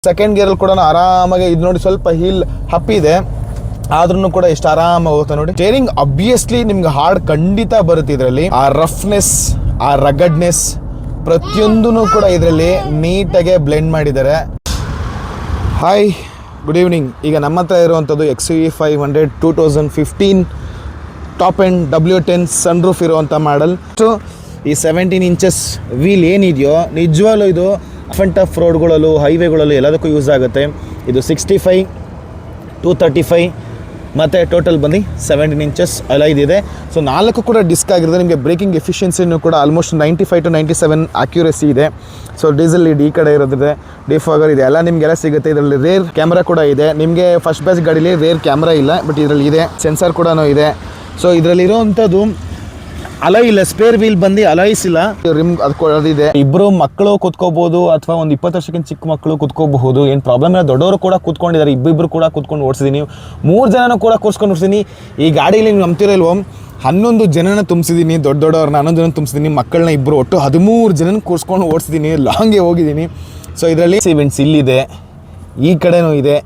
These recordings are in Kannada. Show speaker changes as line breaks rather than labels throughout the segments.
ಸೆಕೆಂಡ್ ಗೇರಲ್ಲಿ ಕೂಡ ಆರಾಮಾಗಿ ಇದು ನೋಡಿ ಸ್ವಲ್ಪ ಹೀಲ್ ಹಪ್ಪಿದೆ ಆದ್ರೂ ಕೂಡ ಎಷ್ಟು ಆರಾಮಾಗಿ ಹೋಗುತ್ತೆ ನೋಡಿ. ಸ್ಟೇರಿಂಗ್ ಅಬ್ವಿಯಸ್ಲಿ ನಿಮ್ಗೆ ಹಾರ್ಡ್ ಖಂಡಿತ ಬರುತ್ತೆ ಇದರಲ್ಲಿ. ಆ ರಫ್ನೆಸ್, ಆ ರಗಡ್ನೆಸ್ ಪ್ರತಿಯೊಂದೂ ಕೂಡ ಇದರಲ್ಲಿ ನೀಟಾಗೆ ಬ್ಲೆಂಡ್ ಮಾಡಿದ್ದಾರೆ. Hi, good evening. ಈಗ ನಮ್ಮ ಹತ್ರ ಇರುವಂಥದ್ದು XUV 500 2015 top and W10 sun roof ಇರುವಂಥ ಮಾಡಲ್. ಈ 17 ಇಂಚಸ್ ವೀಲ್ ಏನಿದೆಯೋ ನಿಜವಾಗ್ಲೂ ಇದು ಟಫ್ ಟಫ್ ರೋಡ್ಗಳಲ್ಲೂ ಹೈವೇಗಳಲ್ಲೂ ಎಲ್ಲದಕ್ಕೂ ಯೂಸ್ ಆಗುತ್ತೆ. ಇದು 65, 235 ಮತ್ತು ಟೋಟಲ್ ಬಂದು 17 ಇಂಚಸ್ ಅಲೈದಿದೆ. ಸೊ 4 ಕೂಡ ಡಿಸ್ಕ್ ಆಗಿರುತ್ತೆ. ನಿಮಗೆ ಬ್ರೇಕಿಂಗ್ ಎಫಿಷಿಯನ್ಸಿನೂ ಕೂಡ ಆಲ್ಮೋಸ್ಟ್ 95 to 97 ಅಕ್ಯುರಸಿ ಇದೆ. ಸೊ ಡೀಸೆಲ್ ಲೀಡ್ ಈ ಕಡೆ ಇರೋದಿದೆ, ಡಿಫಾಗರ್ ಇದೆ, ಎಲ್ಲ ನಿಮಗೆಲ್ಲ ಸಿಗುತ್ತೆ. ಇದರಲ್ಲಿ ರೇರ್ ಕ್ಯಾಮ್ರಾ ಕೂಡ ಇದೆ. ನಿಮಗೆ ಫಸ್ಟ್ ಬ್ಯಾಚ್ ಗಾಡೀಲಿ ರೇರ್ ಕ್ಯಾಮ್ರಾ ಇಲ್ಲ, ಬಟ್ ಇದರಲ್ಲಿ ಇದೆ. ಸೆನ್ಸರ್ ಕೂಡ ಇದೆ. ಸೊ ಇದರಲ್ಲಿರೋವಂಥದ್ದು ಅಲಾಯ್ ಇಲ್ಲ, ಸ್ಪೇರ್ ವೀಲ್ ಬಂದು ಅಲಾಯ್ಸ್ ಇಲ್ಲ, ರಿಮ್ ಅದು ಕೊಡೋದಿದೆ. ಇಬ್ಬರು ಮಕ್ಕಳು ಕೂತ್ಕೋಬಹುದು ಅಥವಾ ಒಂದು 20 ವರ್ಷಕ್ಕಿಂತ ಚಿಕ್ಕ ಮಕ್ಕಳು ಕೂತ್ಕೋಬಹುದು, ಏನು ಪ್ರಾಬ್ಲಮ್ ಇಲ್ಲ. ದೊಡ್ಡವರು ಕೂಡ ಕೂತ್ಕೊಂಡಿದ್ದಾರೆ, ಇಬ್ಬರು ಕೂಡ ಕೂತ್ಕೊಂಡು ಓಡಿಸಿದ್ದೀನಿ. 3 ಜನನೂ ಕೂಡ ಕೂರಿಸ್ಕೊಂಡು ಓಡಿಸಿದ್ದೀನಿ. ಈ ಗಾಡಿಯಲ್ಲಿ ನೀವು ನಂಬ್ತಿರೋ ಇಲ್ವೋ 11 ಜನನ ತುಂಬಿಸಿದ್ದೀನಿ, ದೊಡ್ಡವ್ರನ್ನ 11 ಜನ ತುಂಬಿಸಿದ್ದೀನಿ, ಮಕ್ಕಳನ್ನ ಇಬ್ಬರು ಒಟ್ಟು 13 ಜನನ ಕೂರಿಸ್ಕೊಂಡು ಓಡಿಸಿದ್ದೀನಿ. ಲಾಂಗೆ ಹೋಗಿದ್ದೀನಿ. ಸೊ ಇದರಲ್ಲಿ ಸಿವೆಂಟ್ಸ್ ಇಲ್ಲಿದೆ, ಈ ಕಡೆನೂ ಇದೆ,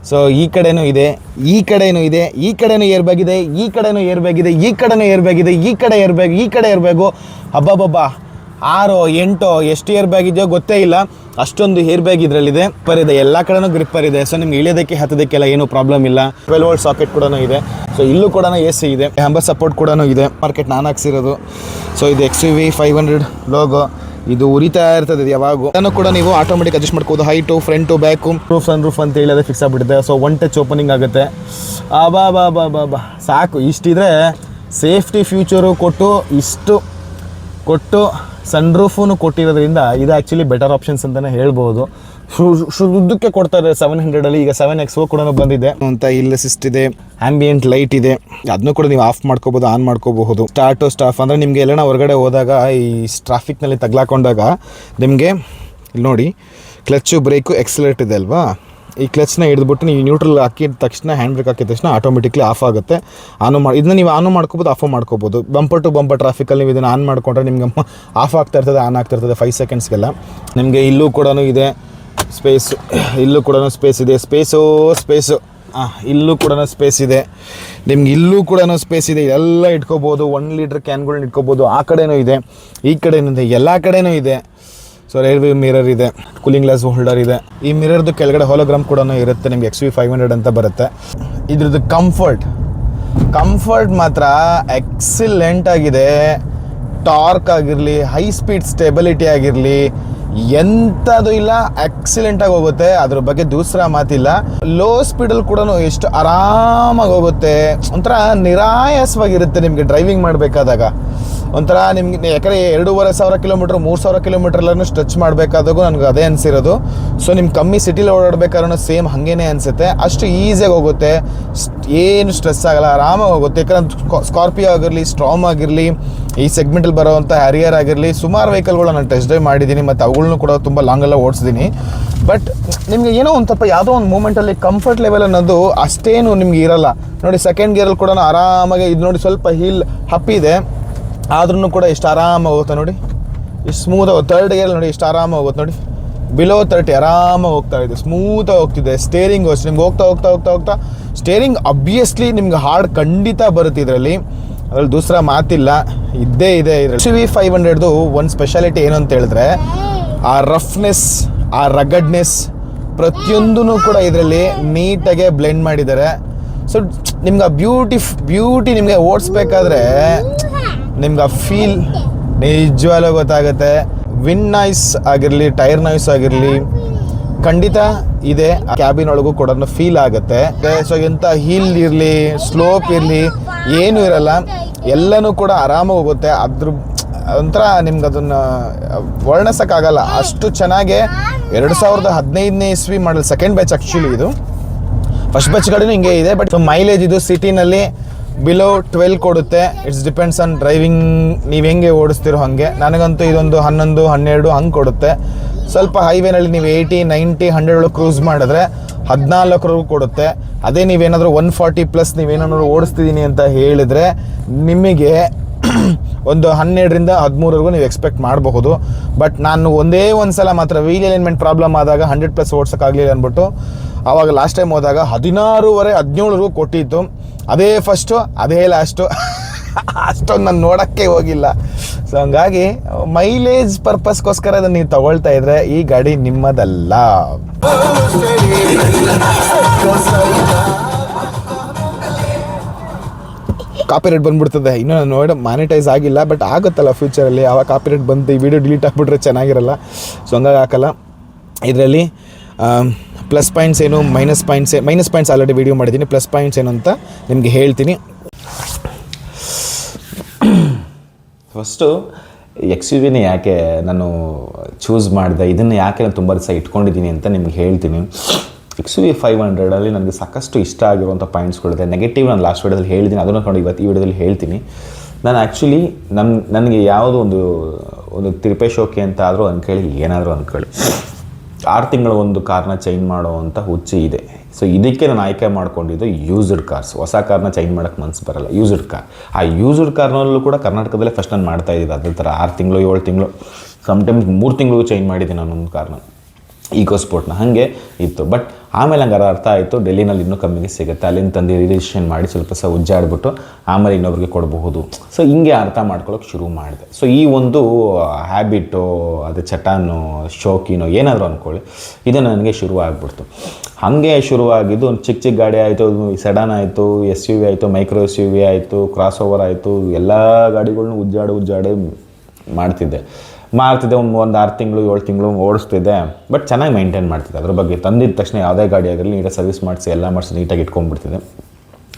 ಸೊ ಈ ಕಡೆನೂ ಇದೆ, ಈ ಕಡೆನೂ ಇದೆ, ಈ ಕಡೆನೂ ಏರ್ ಬ್ಯಾಗ್ ಇದೆ, ಈ ಕಡೆನೂ ಏರ್ ಬ್ಯಾಗ್ ಇದೆ, ಈ ಕಡೆನೂ ಏರ್ ಬ್ಯಾಗ್ ಇದೆ, ಈ ಕಡೆ ಏರ್ ಬ್ಯಾಗ್, ಈ ಕಡೆ ಏರ್ ಬ್ಯಾಗು. ಹಬ್ಬಬ್ಬಬ್ಬ 6 8 ಎಷ್ಟು ಏರ್ ಬ್ಯಾಗ್ ಇದೆಯೋ ಗೊತ್ತೇ ಇಲ್ಲ, ಅಷ್ಟೊಂದು ಏರ್ ಬ್ಯಾಗ್ ಇದರಲ್ಲಿದೆ. ಗ್ರಿಪ್ಪರ್ ಇದೆ, ಎಲ್ಲ ಕಡೆನೂ ಗ್ರಿಪ್ಪರ್ ಇದೆ. ಸೊ ನಿಮ್ಗೆ ಇಳಿಯೋದಕ್ಕೆ ಹತ್ತೋದಕ್ಕೆಲ್ಲ ಏನೂ ಪ್ರಾಬ್ಲಮ್ ಇಲ್ಲ. 12 ವೋಲ್ಟ್ ಸಾಕೆಟ್ ಕೂಡ ಇದೆ. ಸೊ ಇಲ್ಲೂ ಕೂಡ AC ಇದೆ, ಹ್ಯಾಂಬರ್ ಸಪೋರ್ಟ್ ಕೂಡ ಇದೆ. ಮಾರ್ಕೆಟ್ ನಾನು ಹಾಕ್ಸಿರೋದು. ಸೊ ಇದು XUV 500 ಲೋಗೋ. ಇದು ಉರಿತಾ ಇರ್ತದೆ ಯಾವಾಗೂ. ಅದನ್ನು ಕೂಡ ನೀವು ಆಟೋಮೆಟಿಕ್ ಅಡ್ಜಸ್ಟ್ ಮಾಡ್ಕೋದು. Height, front, back, roof sun roof ಅಂತ ಹೇಳಿ ಅದೇ ಫಿಕ್ಸ್ ಆಗಿಬಿಡುತ್ತೆ. ಸೊ 1 ಟಚ್ ಓಪನಿಂಗ್ ಆಗುತ್ತೆ. ಬಾ ಸಾಕು. ಇಷ್ಟಿದ್ರೆ ಸೇಫ್ಟಿ ಫ್ಯೂಚರು ಇಷ್ಟು ಕೊಟ್ಟು ಸನ್ ರೂಫೂ ಕೊಟ್ಟಿರೋದ್ರಿಂದ ಇದು ಆ್ಯಕ್ಚುಲಿ ಬೆಟರ್ ಆಪ್ಷನ್ಸ್ ಅಂತಲೇ ಹೇಳ್ಬೋದು. ಉದ್ದಕ್ಕೆ ಕೊಡ್ತಾರೆ 700ಅಲ್ಲಿ. ಈಗ 7XO ಕೂಡ ಬಂದಿದೆ ಅಂತ. ಇಲ್ಲಿ ಅಸಿಸ್ಟ್ ಇದೆ, ಆಂಬಿಯೆಂಟ್ ಲೈಟ್ ಇದೆ, ಅದನ್ನು ಕೂಡ ನೀವು ಆಫ್ ಮಾಡ್ಕೋಬೋದು, ಆನ್ ಮಾಡ್ಕೋಬಹುದು. ಸ್ಟಾಫ್ ಅಂದರೆ ನಿಮಗೆ ಎಲ್ಲನ ಹೊರಗಡೆ ಹೋದಾಗ ಈ ಟ್ರಾಫಿಕ್ನಲ್ಲಿ ತಗ್ಲಾಕೊಂಡಾಗ ನಿಮಗೆ ಇಲ್ಲಿ ನೋಡಿ ಕ್ಲಚ್ಚು, ಬ್ರೇಕು, ಎಕ್ಸಲೇಟ್ ಇದೆ ಅಲ್ವಾ. ಈ ಕ್ಲಚ್ನ ಹಿಡಿದ್ಬಿಟ್ಟು ನೀವು ನ್ಯೂಟ್ರಲ್ ಹಾಕಿದ ತಕ್ಷಣ, ಹ್ಯಾಂಡ್ ಬ್ರೇಕ್ ಹಾಕಿದ ತಕ್ಷಣ ಆಟೋಮೆಟಿಕ್ಲಿ ಆಫ್ ಆಗುತ್ತೆ. ಇದನ್ನ ನೀವು ಆನು ಮಾಡ್ಕೋಬೋದು, ಆಫು ಮಾಡ್ಕೋಬೋದು. ಬಂಪರ್ ಟು ಬಂಪರ್ ಟ್ರಾಫಿಕಲ್ಲಿ ನೀವು ಇದನ್ನು ಆನ್ ಮಾಡಿಕೊಂಡ್ರೆ ನಿಮಗೆ ಆಫ್ ಆಗ್ತಾ ಇರ್ತದೆ, ಆನ್ ಆಗ್ತಾ ಇರ್ತದೆ 5 ಸೆಕೆಂಡ್ಸ್ಗೆಲ್ಲ. ನಿಮಗೆ ಇಲ್ಲೂ ಕೂಡ ಇದೆ ಸ್ಪೇಸು, ಇಲ್ಲೂ ಕೂಡ ಸ್ಪೇಸ್ ಇದೆ. ಸ್ಪೇಸು ಇಲ್ಲೂ ಕೂಡ ಸ್ಪೇಸ್ ಇದೆ. ನಿಮ್ಗೆ ಇಲ್ಲೂ ಕೂಡ ಸ್ಪೇಸ್ ಇದೆ. ಎಲ್ಲ ಇಟ್ಕೋಬೋದು. 1 ಲೀಟ್ರ್ ಕ್ಯಾನ್ಗಳನ್ನ ಇಟ್ಕೋಬೋದು. ಆ ಕಡೆನೂ ಇದೆ, ಈ ಕಡೆನೂ ಇದೆ, ಎಲ್ಲ ಕಡೆನೂ ಇದೆ. ಸೊ ರೈಲ್ವೆ ಮಿರರ್ ಇದೆ, ಕೂಲಿಂಗ್ ಗ್ಲಾಸ್ ಹೋಲ್ಡರ್ ಇದೆ. ಈ ಮಿರರ್ದು ಕೆಳಗಡೆ ಹೋಲೋಗ್ರಾಮ್ ಕೂಡ ಇರುತ್ತೆ. ನಿಮ್ಗೆ XUV 500 ಅಂತ ಬರುತ್ತೆ. ಇದ್ರದ್ದು ಕಂಫರ್ಟ್ ಮಾತ್ರ ಎಕ್ಸಿಲೆಂಟ್ ಆಗಿದೆ. ಟಾರ್ಕ್ ಆಗಿರಲಿ, ಹೈ ಸ್ಪೀಡ್ ಸ್ಟೆಬಿಲಿಟಿ ಆಗಿರಲಿ, ಎಂಥದ್ದು ಇಲ್ಲ, ಎಕ್ಸಿಲೆಂಟಾಗಿ ಹೋಗುತ್ತೆ. ಅದ್ರ ಬಗ್ಗೆ ದೂಸರ ಮಾತಿಲ್ಲ. ಲೋ ಸ್ಪೀಡಲ್ಲಿ ಕೂಡ ಎಷ್ಟು ಆರಾಮಾಗಿ ಹೋಗುತ್ತೆ. ಒಂಥರ ನಿರಾಯಾಸವಾಗಿರುತ್ತೆ ನಿಮಗೆ ಡ್ರೈವಿಂಗ್ ಮಾಡಬೇಕಾದಾಗ. ಒಂಥರ ನಿಮ್ಗೆ ಯಾಕಂದರೆ 2,500 ಕಿಲೋಮೀಟ್ರ್ 3,000 ಕಿಲೋಮೀಟ್ರಲ್ಲೂ ಸ್ಟ್ರೆಚ್ ಮಾಡಬೇಕಾದಾಗೂ ನನಗೆ ಅದೇ ಅನಿಸಿರೋದು. ಸೊ ನಿಮ್ಮ ಕಮ್ಮಿ ಸಿಟಿಲಿ ಓಡಾಡಬೇಕಾದ್ರೂ ಸೇಮ್ ಹಾಗೇನೆ ಅನಿಸುತ್ತೆ. ಅಷ್ಟು ಈಸಿಯಾಗಿ ಹೋಗುತ್ತೆ, ಏನು ಸ್ಟ್ರೆಸ್ ಆಗಲ್ಲ, ಆರಾಮಾಗಿ ಹೋಗುತ್ತೆ. ಯಾಕಂದ್ರೆ ಸ್ಕಾರ್ಪಿಯೋ ಆಗಿರಲಿ, ಸ್ಟ್ರಾಮ್ ಆಗಿರಲಿ, ಈ ಸೆಗ್ಮೆಂಟಲ್ಲಿ ಬರೋವಂಥ ಹ್ಯಾರಿಯರ್ ಆಗಿರಲಿ, ಸುಮಾರು ವೆಹಿಕಲ್ಗಳು ನಾನು ಟೆಸ್ಟ್ ಡ್ರೈವ್ ಮಾಡಿದ್ದೀನಿ ಮತ್ತು ಅವುಗಳನ್ನೂ ಕೂಡ ತುಂಬ ಲಾಂಗೆಲ್ಲ ಓಡಿಸಿದ್ದೀನಿ. ಬಟ್ ನಿಮಗೆ ಏನೋ ಒಂದು ಸ್ವಲ್ಪ ಯಾವುದೋ ಒಂದು ಮೂಮೆಂಟಲ್ಲಿ ಕಂಫರ್ಟ್ ಲೆವೆಲ್ ಅನ್ನೋದು ಅಷ್ಟೇನು ನಿಮ್ಗೆ ಇರಲ್ಲ. ನೋಡಿ ಸೆಕೆಂಡ್ ಗೇರಲ್ಲಿ ಕೂಡ ಆರಾಮಾಗಿ ಇದು ನೋಡಿ ಸ್ವಲ್ಪ ಹೀಲ್ ಹಪ್ಪಿದೆ, ಆದ್ರೂ ಕೂಡ ಎಷ್ಟು ಆರಾಮಾಗಿ ಹೋಗುತ್ತೆ ನೋಡಿ, ಇಷ್ಟು ಸ್ಮೂತಾಗಿ. 3rd ಗೇರಲ್ಲಿ ನೋಡಿ ಎಷ್ಟು ಆರಾಮಾಗಿ ಹೋಗುತ್ತೆ ನೋಡಿ. ಬಿಲೋ 30 ಆರಾಮಾಗಿ ಹೋಗ್ತಾ ಇದೆ, ಸ್ಮೂತಾಗಿ ಹೋಗ್ತಿದೆ. ಸ್ಟೇರಿಂಗ್ ಅಷ್ಟು ನಿಮ್ಗೆ ಹೋಗ್ತಾ ಸ್ಟೇರಿಂಗ್ ಅಬ್ವಿಯಸ್ಲಿ ನಿಮ್ಗೆ ಹಾರ್ಡ್ ಖಂಡಿತ ಬರುತ್ತೆ ಇದರಲ್ಲಿ, ಅದ್ರಲ್ಲಿ ದೂಸರ ಮಾತಿಲ್ಲ, ಇದ್ದೇ ಇದೆ ಇದರಲ್ಲಿ. XUV 500ದು ಒಂದು ಸ್ಪೆಷಾಲಿಟಿ ಏನು ಅಂತ ಹೇಳಿದ್ರೆ ಆ ರಫ್ನೆಸ್, ಆ ರಗಡ್ನೆಸ್ ಪ್ರತಿಯೊಂದೂ ಕೂಡ ಇದರಲ್ಲಿ ನೀಟಾಗೆ ಬ್ಲೆಂಡ್ ಮಾಡಿದ್ದಾರೆ. ಸೊ ನಿಮ್ಗೆ ಆ ಬ್ಯೂಟಿ ನಿಮಗೆ ಓಡಿಸ್ಬೇಕಾದ್ರೆ ನಿಮ್ಗೆ ಆ ಫೀಲ್ ನಿಜವಾಗ್ಲೂ ಗೊತ್ತಾಗುತ್ತೆ. ವಿಂಡ್ ನಾಯ್ಸ್ ಆಗಿರಲಿ, ಟೈರ್ ನಾಯ್ಸ್ ಆಗಿರಲಿ ಖಂಡಿತ ಇದೆ. ಕ್ಯಾಬಿನ್ ಒಳಗೂ ಕೂಡ ಫೀಲ್ ಆಗುತ್ತೆ. ಸೊ ಎಂಥ ಹೀಲ್ ಇರಲಿ, ಸ್ಲೋಪ್ ಇರಲಿ, ಏನೂ ಇರಲ್ಲ, ಎಲ್ಲನೂ ಕೂಡ ಆರಾಮಾಗಿ ಹೋಗುತ್ತೆ. ಅದ್ರ ಒಂಥರ ನಿಮ್ಗೆ ಅದನ್ನು ವರ್ಣಿಸೋಕ್ಕಾಗಲ್ಲ, ಅಷ್ಟು ಚೆನ್ನಾಗೆ. 2015ನೇ ಇಸ್ವಿ ಮಾಡಲ್, ಸೆಕೆಂಡ್ ಬ್ಯಾಚ್ ಆ್ಯಕ್ಚುಲಿ ಇದು. ಫಸ್ಟ್ ಬ್ಯಾಚ್ ಗಾಡಿನೂ ಹಿಂಗೆ ಇದೆ. ಬಟ್ ಮೈಲೇಜ್ ಇದು ಸಿಟಿನಲ್ಲಿ ಬಿಲೋ 12 ಕೊಡುತ್ತೆ. ಇಟ್ಸ್ ಡಿಪೆಂಡ್ಸ್ ಆನ್ ಡ್ರೈವಿಂಗ್, ನೀವು ಹೆಂಗೆ ಓಡಿಸ್ತಿರೋ ಹಾಗೆ. ನನಗಂತೂ ಇದೊಂದು 11 12 ಹಂಗೆ ಕೊಡುತ್ತೆ. ಸ್ವಲ್ಪ ಹೈವೇನಲ್ಲಿ ನೀವು 80 90 100 ಕ್ರೂಸ್ ಮಾಡಿದ್ರೆ 14 ಕೊಡುತ್ತೆ. ಅದೇ ನೀವೇನಾದರೂ 140+ ನೀವೇನಾದ್ರು ಓಡಿಸ್ತಿದ್ದೀನಿ ಅಂತ ಹೇಳಿದರೆ ನಿಮಗೆ ಒಂದು 12ರಿಂದ 13ವರೆಗೂ ನೀವು ಎಕ್ಸ್ಪೆಕ್ಟ್ ಮಾಡಬಹುದು. ಬಟ್ ನಾನು ಒಂದೇ ಒಂದು ಸಲ ಮಾತ್ರ ವೀಲ್ ಅಲೈನ್ಮೆಂಟ್ ಪ್ರಾಬ್ಲಮ್ ಆದಾಗ 100+ ಓಡ್ಸೋಕ್ಕಾಗಲಿಲ್ಲ ಅಂದ್ಬಿಟ್ಟು ಆವಾಗ ಲಾಸ್ಟ್ ಟೈಮ್ ಹೋದಾಗ 16ವರೆ 17ವರೆಗೂ ಕೊಟ್ಟಿತ್ತು. ಅದೇ ಫಸ್ಟು ಅದೇ ಲಾಸ್ಟು ಅಷ್ಟೊಂದು ನಾನು ನೋಡೋಕ್ಕೆ ಹೋಗಿಲ್ಲ. ಸೊ ಹಂಗಾಗಿ ಮೈಲೇಜ್ ಪರ್ಪಸ್ಗೋಸ್ಕರ ಅದನ್ನು ನೀವು ತಗೊಳ್ತಾ ಇದ್ರೆ ಈ ಗಾಡಿ ನಿಮ್ಮದಲ್ಲ. ಕಾಪಿರೇಟ್ ಬಂದ್ಬಿಡ್ತದೆ. ಇನ್ನೂ ನಾನು ನೋಡಿ ಮಾನಿಟೈಸ್ ಆಗಿಲ್ಲ, ಬಟ್ ಆಗುತ್ತಲ್ಲ ಫ್ಯೂಚರಲ್ಲಿ. ಆವಾಗ ಕಾಪಿರೇಟ್ ಬಂದು ಈ ವಿಡಿಯೋ ಡಿಲೀಟ್ ಆಗಿಬಿಟ್ರೆ ಚೆನ್ನಾಗಿರಲ್ಲ. ಸೊ ಹಂಗಾಗಿ ಹಾಕಲ್ಲ. ಇದರಲ್ಲಿ ಪ್ಲಸ್ ಪಾಯಿಂಟ್ಸ್ ಏನು, ಮೈನಸ್ ಪಾಯಿಂಟ್ಸ್ ಆಲ್ರೆಡಿ ವೀಡಿಯೋ ಮಾಡಿದ್ದೀನಿ. ಪ್ಲಸ್ ಪಾಯಿಂಟ್ಸ್ ಏನು ಅಂತ ನಿಮಗೆ ಹೇಳ್ತೀನಿ.
ಫಸ್ಟು XUV ಯಾಕೆ ನಾನು ಚೂಸ್ ಮಾಡಿದೆ, ಇದನ್ನು ಯಾಕೆ ನಾನು ತುಂಬ ದಿವಸ ಇಟ್ಕೊಂಡಿದ್ದೀನಿ ಅಂತ ನಿಮ್ಗೆ ಹೇಳ್ತೀನಿ. XUV 500ಅಲ್ಲಿ ನನಗೆ ಸಾಕಷ್ಟು ಇಷ್ಟ ಆಗಿರುವಂಥ ಪಾಯಿಂಟ್ಸ್ಗಳಿದೆ. ನೆಗೆಟಿವ್ ನಾನು ಲಾಸ್ಟ್ ವಿಡಿಯೋದಲ್ಲಿ ಹೇಳ್ತೀನಿ, ಅದನ್ನು ನೋಡಿ ಇವತ್ತು ಈ ವಿಡಿಯೋದಲ್ಲಿ ಹೇಳ್ತೀನಿ. ನಾನು ಆ್ಯಕ್ಚುಲಿ ನನಗೆ ಯಾವುದೋ ಒಂದು ತಿರುಪೇಶೋಕೆ ಅಂತ ಆದರೂ ಅಂದ್ಕೊಳ್ಳಿ, ಏನಾದರೂ ಅಂದ್ಕೊಳ್ಳಿ, 6 ತಿಂಗಳ ಒಂದು ಕಾರ್ನ ಚೇಂಜ್ ಮಾಡೋವಂಥ ಹುಚ್ಚು ಇದೆ. ಸೊ ಇದಕ್ಕೆ ನಾನು ಆಯ್ಕೆ ಮಾಡ್ಕೊಂಡಿದ್ದು ಯೂಸ್ಡ್ ಕಾರ್ಸ್. ಹೊಸ ಕಾರ್ನ ಚೇಂಜ್ ಮಾಡೋಕ್ಕೆ ಮನಸ್ಸು ಬರಲ್ಲ, ಯೂಸ್ಡ್ ಕಾರ್. ಆ ಯೂಸ್ಡ್ ಕಾರ್ನಲ್ಲೂ ಕೂಡ ಕರ್ನಾಟಕದಲ್ಲೇ ಫಸ್ಟ್ ನಾನು ಮಾಡ್ತಾ ಇದ್ದಿದ್ದು. ಅದೇ ಥರ 6 ತಿಂಗಳು 7 ತಿಂಗಳು, ಸಮ್ಟೈಮ್ಸ್ 3 ತಿಂಗಳಿಗೂ ಚೇಂಜ್ ಮಾಡಿದ್ದೀನಿ ನಾನೊಂದು ಕಾರ್ನ, ಈಕೋ ಸ್ಪೋರ್ಟ್ನ. ಹಾಗೆ ಇತ್ತು. ಬಟ್ ಆಮೇಲೆ ನಂಗೆ ಅರ್ಥ ಆಯಿತು, ಡೆಲ್ಲಿನಲ್ಲಿ ಇನ್ನೂ ಕಮ್ಮಿಗೆ ಸಿಗುತ್ತೆ, ಅಲ್ಲಿಂದ ತಂದು ರಿಜಿಸ್ಟ್ರೇಷನ್ ಮಾಡಿ ಸ್ವಲ್ಪ ಉಜ್ಜಾಡ್ಬಿಟ್ಟು ಆಮೇಲೆ ಇನ್ನೊಬ್ರಿಗೆ ಕೊಡಬಹುದು. ಸೊ ಹಿಂಗೆ ಅರ್ಥ ಮಾಡ್ಕೊಳ್ಳೋಕೆ ಶುರು ಮಾಡಿದೆ. ಸೊ ಈ ಒಂದು ಹ್ಯಾಬಿಟು, ಅದು ಚಟಾನು, ಶೋಕಿನೋ ಏನಾದರೂ ಅಂದ್ಕೊಳ್ಳಿ, ಇದು ನನಗೆ ಶುರು ಆಗಿಬಿಡ್ತು. ಹಾಗೆ ಶುರುವಾಗಿದ್ದು ಒಂದು ಚಿಕ್ಕ ಗಾಡಿ ಆಯಿತು, ಸೆಡಾನ್ ಆಯಿತು, SUV ಆಯಿತು, ಮೈಕ್ರೋ SUV ಆಯಿತು, ಕ್ರಾಸ್ ಓವರ್ ಆಯಿತು, ಎಲ್ಲ ಗಾಡಿಗಳ್ನ ಉಜ್ಜಾಡಿ ಮಾಡ್ತಿದ್ದೆ. ಒಂದು 6 ತಿಂಗಳು 7 ತಿಂಗಳು ಓಡಿಸ್ತಿದ್ದೆ. ಬಟ್ ಚೆನ್ನಾಗಿ ಮೈಂಟೈನ್ ಮಾಡ್ತಿದ್ದೆ. ಅದ್ರ ಬಗ್ಗೆ ತಂದಿದ್ದ ತಕ್ಷಣ ಯಾವುದೇ ಗಾಡಿ ಆಗಿರಲಿ ನೀಟಾಗಿ ಸರ್ವಿಸ್ ಮಾಡಿಸಿ ಎಲ್ಲ ಮಾಡಿಸಿ ನೀಟಾಗಿ ಇಟ್ಕೊಂಡ್ಬಿಡ್ತಿದ್ದೆ.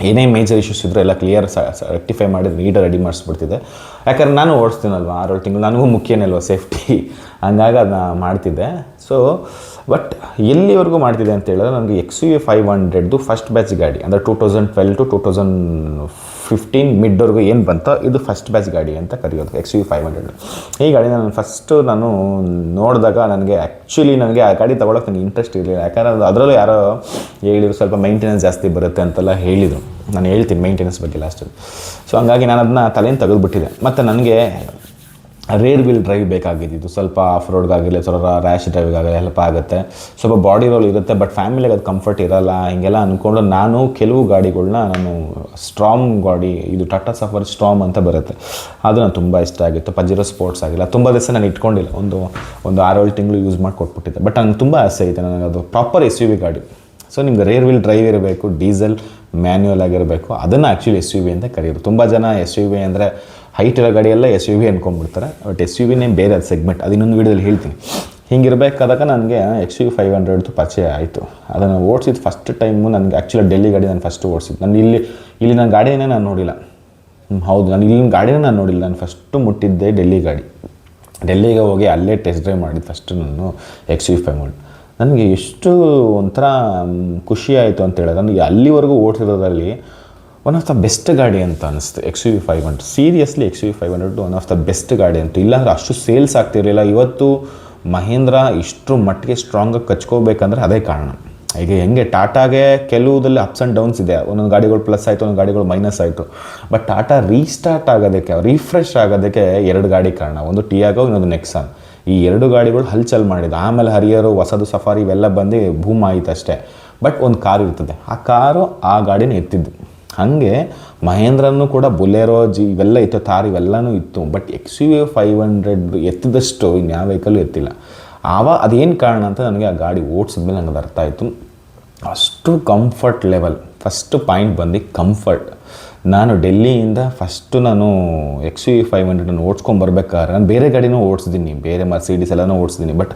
ಏನೇ ಮೇಜರ್ ಇಶ್ಯೂಸ್ ಇದ್ದರೂ ಎಲ್ಲ ಕ್ಲಿಯರ್ ರೆಕ್ಟಿಫೈ ಮಾಡಿ ನೀಟಾಗಿ ರೆಡಿ ಮಾಡಿಸ್ಬಿಡ್ತಿದ್ದೆ. ಯಾಕಂದ್ರೆ ನಾನು ಓಡಿಸ್ತೀನಲ್ವ 6-7 ತಿಂಗಳು, ನನಗೂ ಮುಖ್ಯನೇ ಅಲ್ವ ಸೇಫ್ಟಿ. ಹಂಗಾಗಿ ಅದನ್ನ ಮಾಡ್ತಿದ್ದೆ. ಸೊ ಬಟ್ ಎಲ್ಲಿವರೆಗೂ ಮಾಡ್ತಿದ್ದೆ ಅಂತ ಹೇಳಿದ್ರೆ, ನನಗೆ XUV 500ದು ಫಸ್ಟ್ ಬ್ಯಾಚ್ ಗಾಡಿ, ಅಂದರೆ 2012 to 2015 ಮಿಡ್ವರೆಗೂ ಏನು ಬಂತೋ ಇದು ಫಸ್ಟ್ ಬ್ಯಾಚ್ ಗಾಡಿ ಅಂತ ಕರೆಯೋದು XUV 500. ಈ ಗಾಡಿ ನಾನು ನೋಡಿದಾಗ ನನಗೆ ಆ ಗಾಡಿ ತೊಗೊಳಕ್ಕೆ ನನಗೆ ಇಂಟ್ರೆಸ್ಟ್ ಇರಲಿಲ್ಲ. ಯಾಕಂದರೆ ಅದರಲ್ಲೂ ಯಾರೋ ಹೇಳಿದ್ರು ಸ್ವಲ್ಪ ಮೈಂಟೆನೆನ್ಸ್ ಜಾಸ್ತಿ ಬರುತ್ತೆ ಅಂತೆಲ್ಲ ಹೇಳಿದರು. ನಾನು ಹೇಳ್ತೀನಿ ಮೈಂಟೆನೆನ್ಸ್ ಬಗ್ಗೆ ಲಾಸ್ಟಲ್ಲಿ. ಸೊ ಹಂಗಾಗಿ ನಾನು ಅದನ್ನ ತಲೆಯಿಂದ ತೆಗೆದುಬಿಟ್ಟಿದ್ದೆ. ಮತ್ತು ನನಗೆ ರೇರ್ ವೀಲ್ ಡ್ರೈವ್ ಬೇಕಾಗಿದ್ದು, ಸ್ವಲ್ಪ ಆಫ್ ರೋಡ್ಗಾಗಿರಲಿ, ಸ್ವಲ್ಪ ರ್ಯಾಶ್ ಡ್ರೈವಿಗಾಗಲಿ ಹೆಲ್ಪ್ ಆಗುತ್ತೆ. ಸ್ವಲ್ಪ ಬಾಡಿ ರೋಲ್ ಇರುತ್ತೆ, ಬಟ್ ಫ್ಯಾಮಿಲಿಗೆ ಅದು ಕಂಫರ್ಟ್ ಇರೋಲ್ಲ. ಹಿಂಗೆಲ್ಲ ಅಂದ್ಕೊಂಡು ನಾನು ಕೆಲವು ಗಾಡಿಗಳನ್ನ ಸ್ಟ್ರಾಮ್ ಗಾಡಿ, ಇದು ಟಾಟಾ ಸಫಾರಿ ಸ್ಟ್ರಾಮ್ ಅಂತ ಬರುತ್ತೆ, ಅದು ನನಗೆ ತುಂಬ ಇಷ್ಟ ಆಗಿತ್ತು. ಪಜೆರೋ ಸ್ಪೋರ್ಟ್ಸ್ ಆಗಿಲ್ಲ, ತುಂಬ ದಿವಸ ನಾನು ಇಟ್ಕೊಂಡಿಲ್ಲ, ಒಂದು 6-7 ತಿಂಗಳು ಯೂಸ್ ಮಾಡಿ ಕೊಟ್ಬಿಟ್ಟಿದ್ದೆ. ಬಟ್ ನನಗೆ ತುಂಬ ಆಸೆ ಐತೆ, ನನಗೆ ಅದು ಪ್ರಾಪರ್ SUV ಗಾಡಿ. ಸೊ ನಿಮ್ಗೆ ರೇರ್ ವೀಲ್ ಡ್ರೈವ್ ಇರಬೇಕು, ಡೀಸೆಲ್ ಮ್ಯಾನ್ಯುವಲ್ ಆಗಿರಬೇಕು, ಅದನ್ನು ಆ್ಯಕ್ಚುಲಿ SUV ಅಂತ ಕರೆಯೋದು. ತುಂಬ ಜನ SUV ಅಂದರೆ ಹೈಟ್ ಇರೋ ಗಾಡಿಯೆಲ್ಲ SUV ಅಂದ್ಕೊಂಡ್ಬಿಡ್ತಾರೆ. ಬಟ್ SUVನೇ ಬೇರೆ ಅದು ಸೆಗ್ಮೆಂಟ್, ಅದು ಇನ್ನೊಂದು ವೀಡಿಯೋದಲ್ಲಿ ಹೇಳ್ತೀನಿ. ಹಿಂಗಿರಬೇಕಾದಾಗ ನನಗೆ XUV 500 ಪರಿಚಯ ಆಯಿತು. ಅದನ್ನು ಓಡಿಸಿದ್ದು ಫಸ್ಟ್ ಟೈಮು ನನಗೆ ಆ್ಯಕ್ಚುಲಿ ಡೆಲ್ಲಿ ಗಾಡಿ ನಾನು ಫಸ್ಟ್ ಓಡಿಸಿದ್ದು. ನಾನು ಇಲ್ಲಿ ನನ್ನ ಗಾಡಿನೇ ನಾನು ನೋಡಿಲ್ಲ. ಹೌದು, ನಾನು ಇಲ್ಲಿನ ಗಾಡಿನೇ ನಾನು ನೋಡಿಲ್ಲ. ನಾನು ಫಸ್ಟು ಮುಟ್ಟಿದ್ದೆ ಡೆಲ್ಲಿ ಗಾಡಿ. ಡೆಲ್ಲಿಗೆ ಹೋಗಿ ಅಲ್ಲೇ ಟೆಸ್ಟ್ ಡ್ರೈವ್ ಮಾಡಿದ್ದು ಫಸ್ಟು ನಾನು XUV 500. ನನಗೆ ಎಷ್ಟು ಒಂಥರ ಖುಷಿ ಆಯಿತು ಅಂತ ಹೇಳಿದ್ರೆ, ನನಗೆ ಅಲ್ಲಿವರೆಗೂ ಓಡಿಸಿರೋದ್ರಲ್ಲಿ ಒನ್ ಆಫ್ ದ ಬೆಸ್ಟ್ ಗಾಡಿ ಅಂತ ಅನಿಸ್ತು XUV 500. Seriously XUV 500 one of the best ಗಾಡಿ ಅಂತ. ಇಲ್ಲಾಂದರೆ ಅಷ್ಟು ಸೇಲ್ಸ್ ಆಗ್ತಿರಲಿಲ್ಲ. ಇವತ್ತು ಮಹೇಂದ್ರ ಇಷ್ಟು ಮಟ್ಟಿಗೆ ಸ್ಟ್ರಾಂಗಾಗಿ ಕಚ್ಕೋಬೇಕಂದ್ರೆ ಅದೇ ಕಾರಣ. ಈಗ ಹೆಂಗೆ ಟಾಟಾಗೆ ಕೆಲವುದಲ್ಲಿ ಅಪ್ಸ್ ಆ್ಯಂಡ್ ಡೌನ್ಸ್ ಇದೆ, ಒಂದೊಂದು ಗಾಡಿಗಳು ಪ್ಲಸ್ ಆಯಿತು, ಒಂದೊಂದು ಗಾಡಿಗಳು ಮೈನಸ್ ಆಯಿತು. ಬಟ್ ಟಾಟಾ ರೀಸ್ಟಾರ್ಟ್ ಆಗೋದಕ್ಕೆ, ರಿಫ್ರೆಶ್ ಆಗೋದಕ್ಕೆ 2 ಗಾಡಿ ಕಾರಣ. ಒಂದು ಟಿಯಾಗೋ, ಇನ್ನೊಂದು ನೆಕ್ಸಾನ್. ಈ 2 ಗಾಡಿಗಳು ಹಲ್ಚಲ್ ಮಾಡಿದ್ದು. ಆಮೇಲೆ ಹರಿಯರು, ಹೊಸದು ಸಫಾರಿ ಇವೆಲ್ಲ ಬಂದು ಭೂಮ್ ಆಯಿತು ಅಷ್ಟೇ. ಬಟ್ ಒಂದು ಕಾರು ಇರ್ತದೆ, ಆ ಕಾರು ಆ ಗಾಡಿನ ಎತ್ತಿದ್ದು. ಹಾಗೆ ಮಹೇಂದ್ರನೂ ಕೂಡ ಬುಲೆರೋ, ಇವೆಲ್ಲ ಇತ್ತು, ಥಾರ್ ಇವೆಲ್ಲನೂ ಇತ್ತು. ಬಟ್ XUV 500 ಎತ್ತಿದಷ್ಟು ಇನ್ಯಾವ ವೆಹಿಕಲ್ಲು ಎತ್ತಿಲ್ಲ. ಅದೇನು ಕಾರಣ ಅಂತ ನನಗೆ ಆ ಗಾಡಿ ಓಡಿಸಿದ್ಮೇಲೆ ನನಗೆ ಅರ್ಥ ಆಯಿತು. ಅಷ್ಟು ಕಂಫರ್ಟ್ ಲೆವೆಲ್. ಫಸ್ಟ್ ಪಾಯಿಂಟ್ ಬಂದು ಕಂಫರ್ಟ್. ನಾನು ಡೆಲ್ಲಿಯಿಂದ ಫಸ್ಟು XUV 500 ಓಡಿಸ್ಕೊಂಬರ್ಬೇಕಾದ್ರೆ ನಾನು ಬೇರೆ ಗಾಡಿನೂ ಓಡಿಸಿದ್ದೀನಿ, ಬೇರೆ ಮರ್ಸಿಡೀಸ್ ಎಲ್ಲನೂ ಓಡಿಸಿದ್ದೀನಿ. ಬಟ್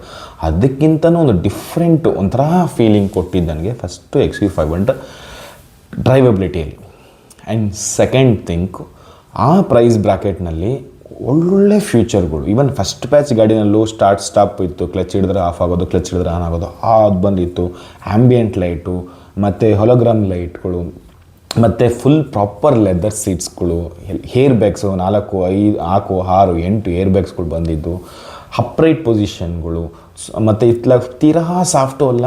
ಅದಕ್ಕಿಂತನೂ ಒಂದು ಡಿಫ್ರೆಂಟು ಒಂಥರ ಫೀಲಿಂಗ್ ಕೊಟ್ಟಿದ್ದು ನನಗೆ ಫಸ್ಟು XUV 500 ಡ್ರೈವಬಿಲಿಟಿಯಲ್ಲಿ. ಆ್ಯಂಡ್ ಸೆಕೆಂಡ್ ಥಿಂಕ್, ಆ ಪ್ರೈಸ್ ಬ್ರ್ಯಾಕೆಟ್ನಲ್ಲಿ ಒಳ್ಳೊಳ್ಳೆ ಫ್ಯೂಚರ್ಗಳು. ಈವನ್ ಫಸ್ಟ್ ಬ್ಯಾಚ್ ಗಾಡಿನಲ್ಲೂ ಸ್ಟಾರ್ಟ್ ಸ್ಟಾಪ್ ಇತ್ತು, ಕ್ಲಚ್ ಹಿಡಿದ್ರೆ ಆಫ್ ಆಗೋದು, ಕ್ಲಚ್ ಹಿಡಿದ್ರೆ ಆನ್ ಆಗೋದು, ಅದು ಬಂದಿತ್ತು. ಆ್ಯಂಬಿಯೆಂಟ್ ಲೈಟು ಮತ್ತು ಹೊಲೋಗ್ರಾಮ್ ಲೈಟ್ಗಳು, ಮತ್ತು ಫುಲ್ ಪ್ರಾಪರ್ ಲೆದರ್ ಸೀಟ್ಸ್ಗಳು, ಹೇರ್ ಬ್ಯಾಗ್ಸು 4, 5, 6, 8 ಏರ್ ಬ್ಯಾಗ್ಸ್ಗಳು ಬಂದಿದ್ದು, ಅಪ್ರೈಟ್ ಪೊಸಿಷನ್ಗಳು, ಮತ್ತು ತೀರಾ ಸಾಫ್ಟು ಅಲ್ಲ,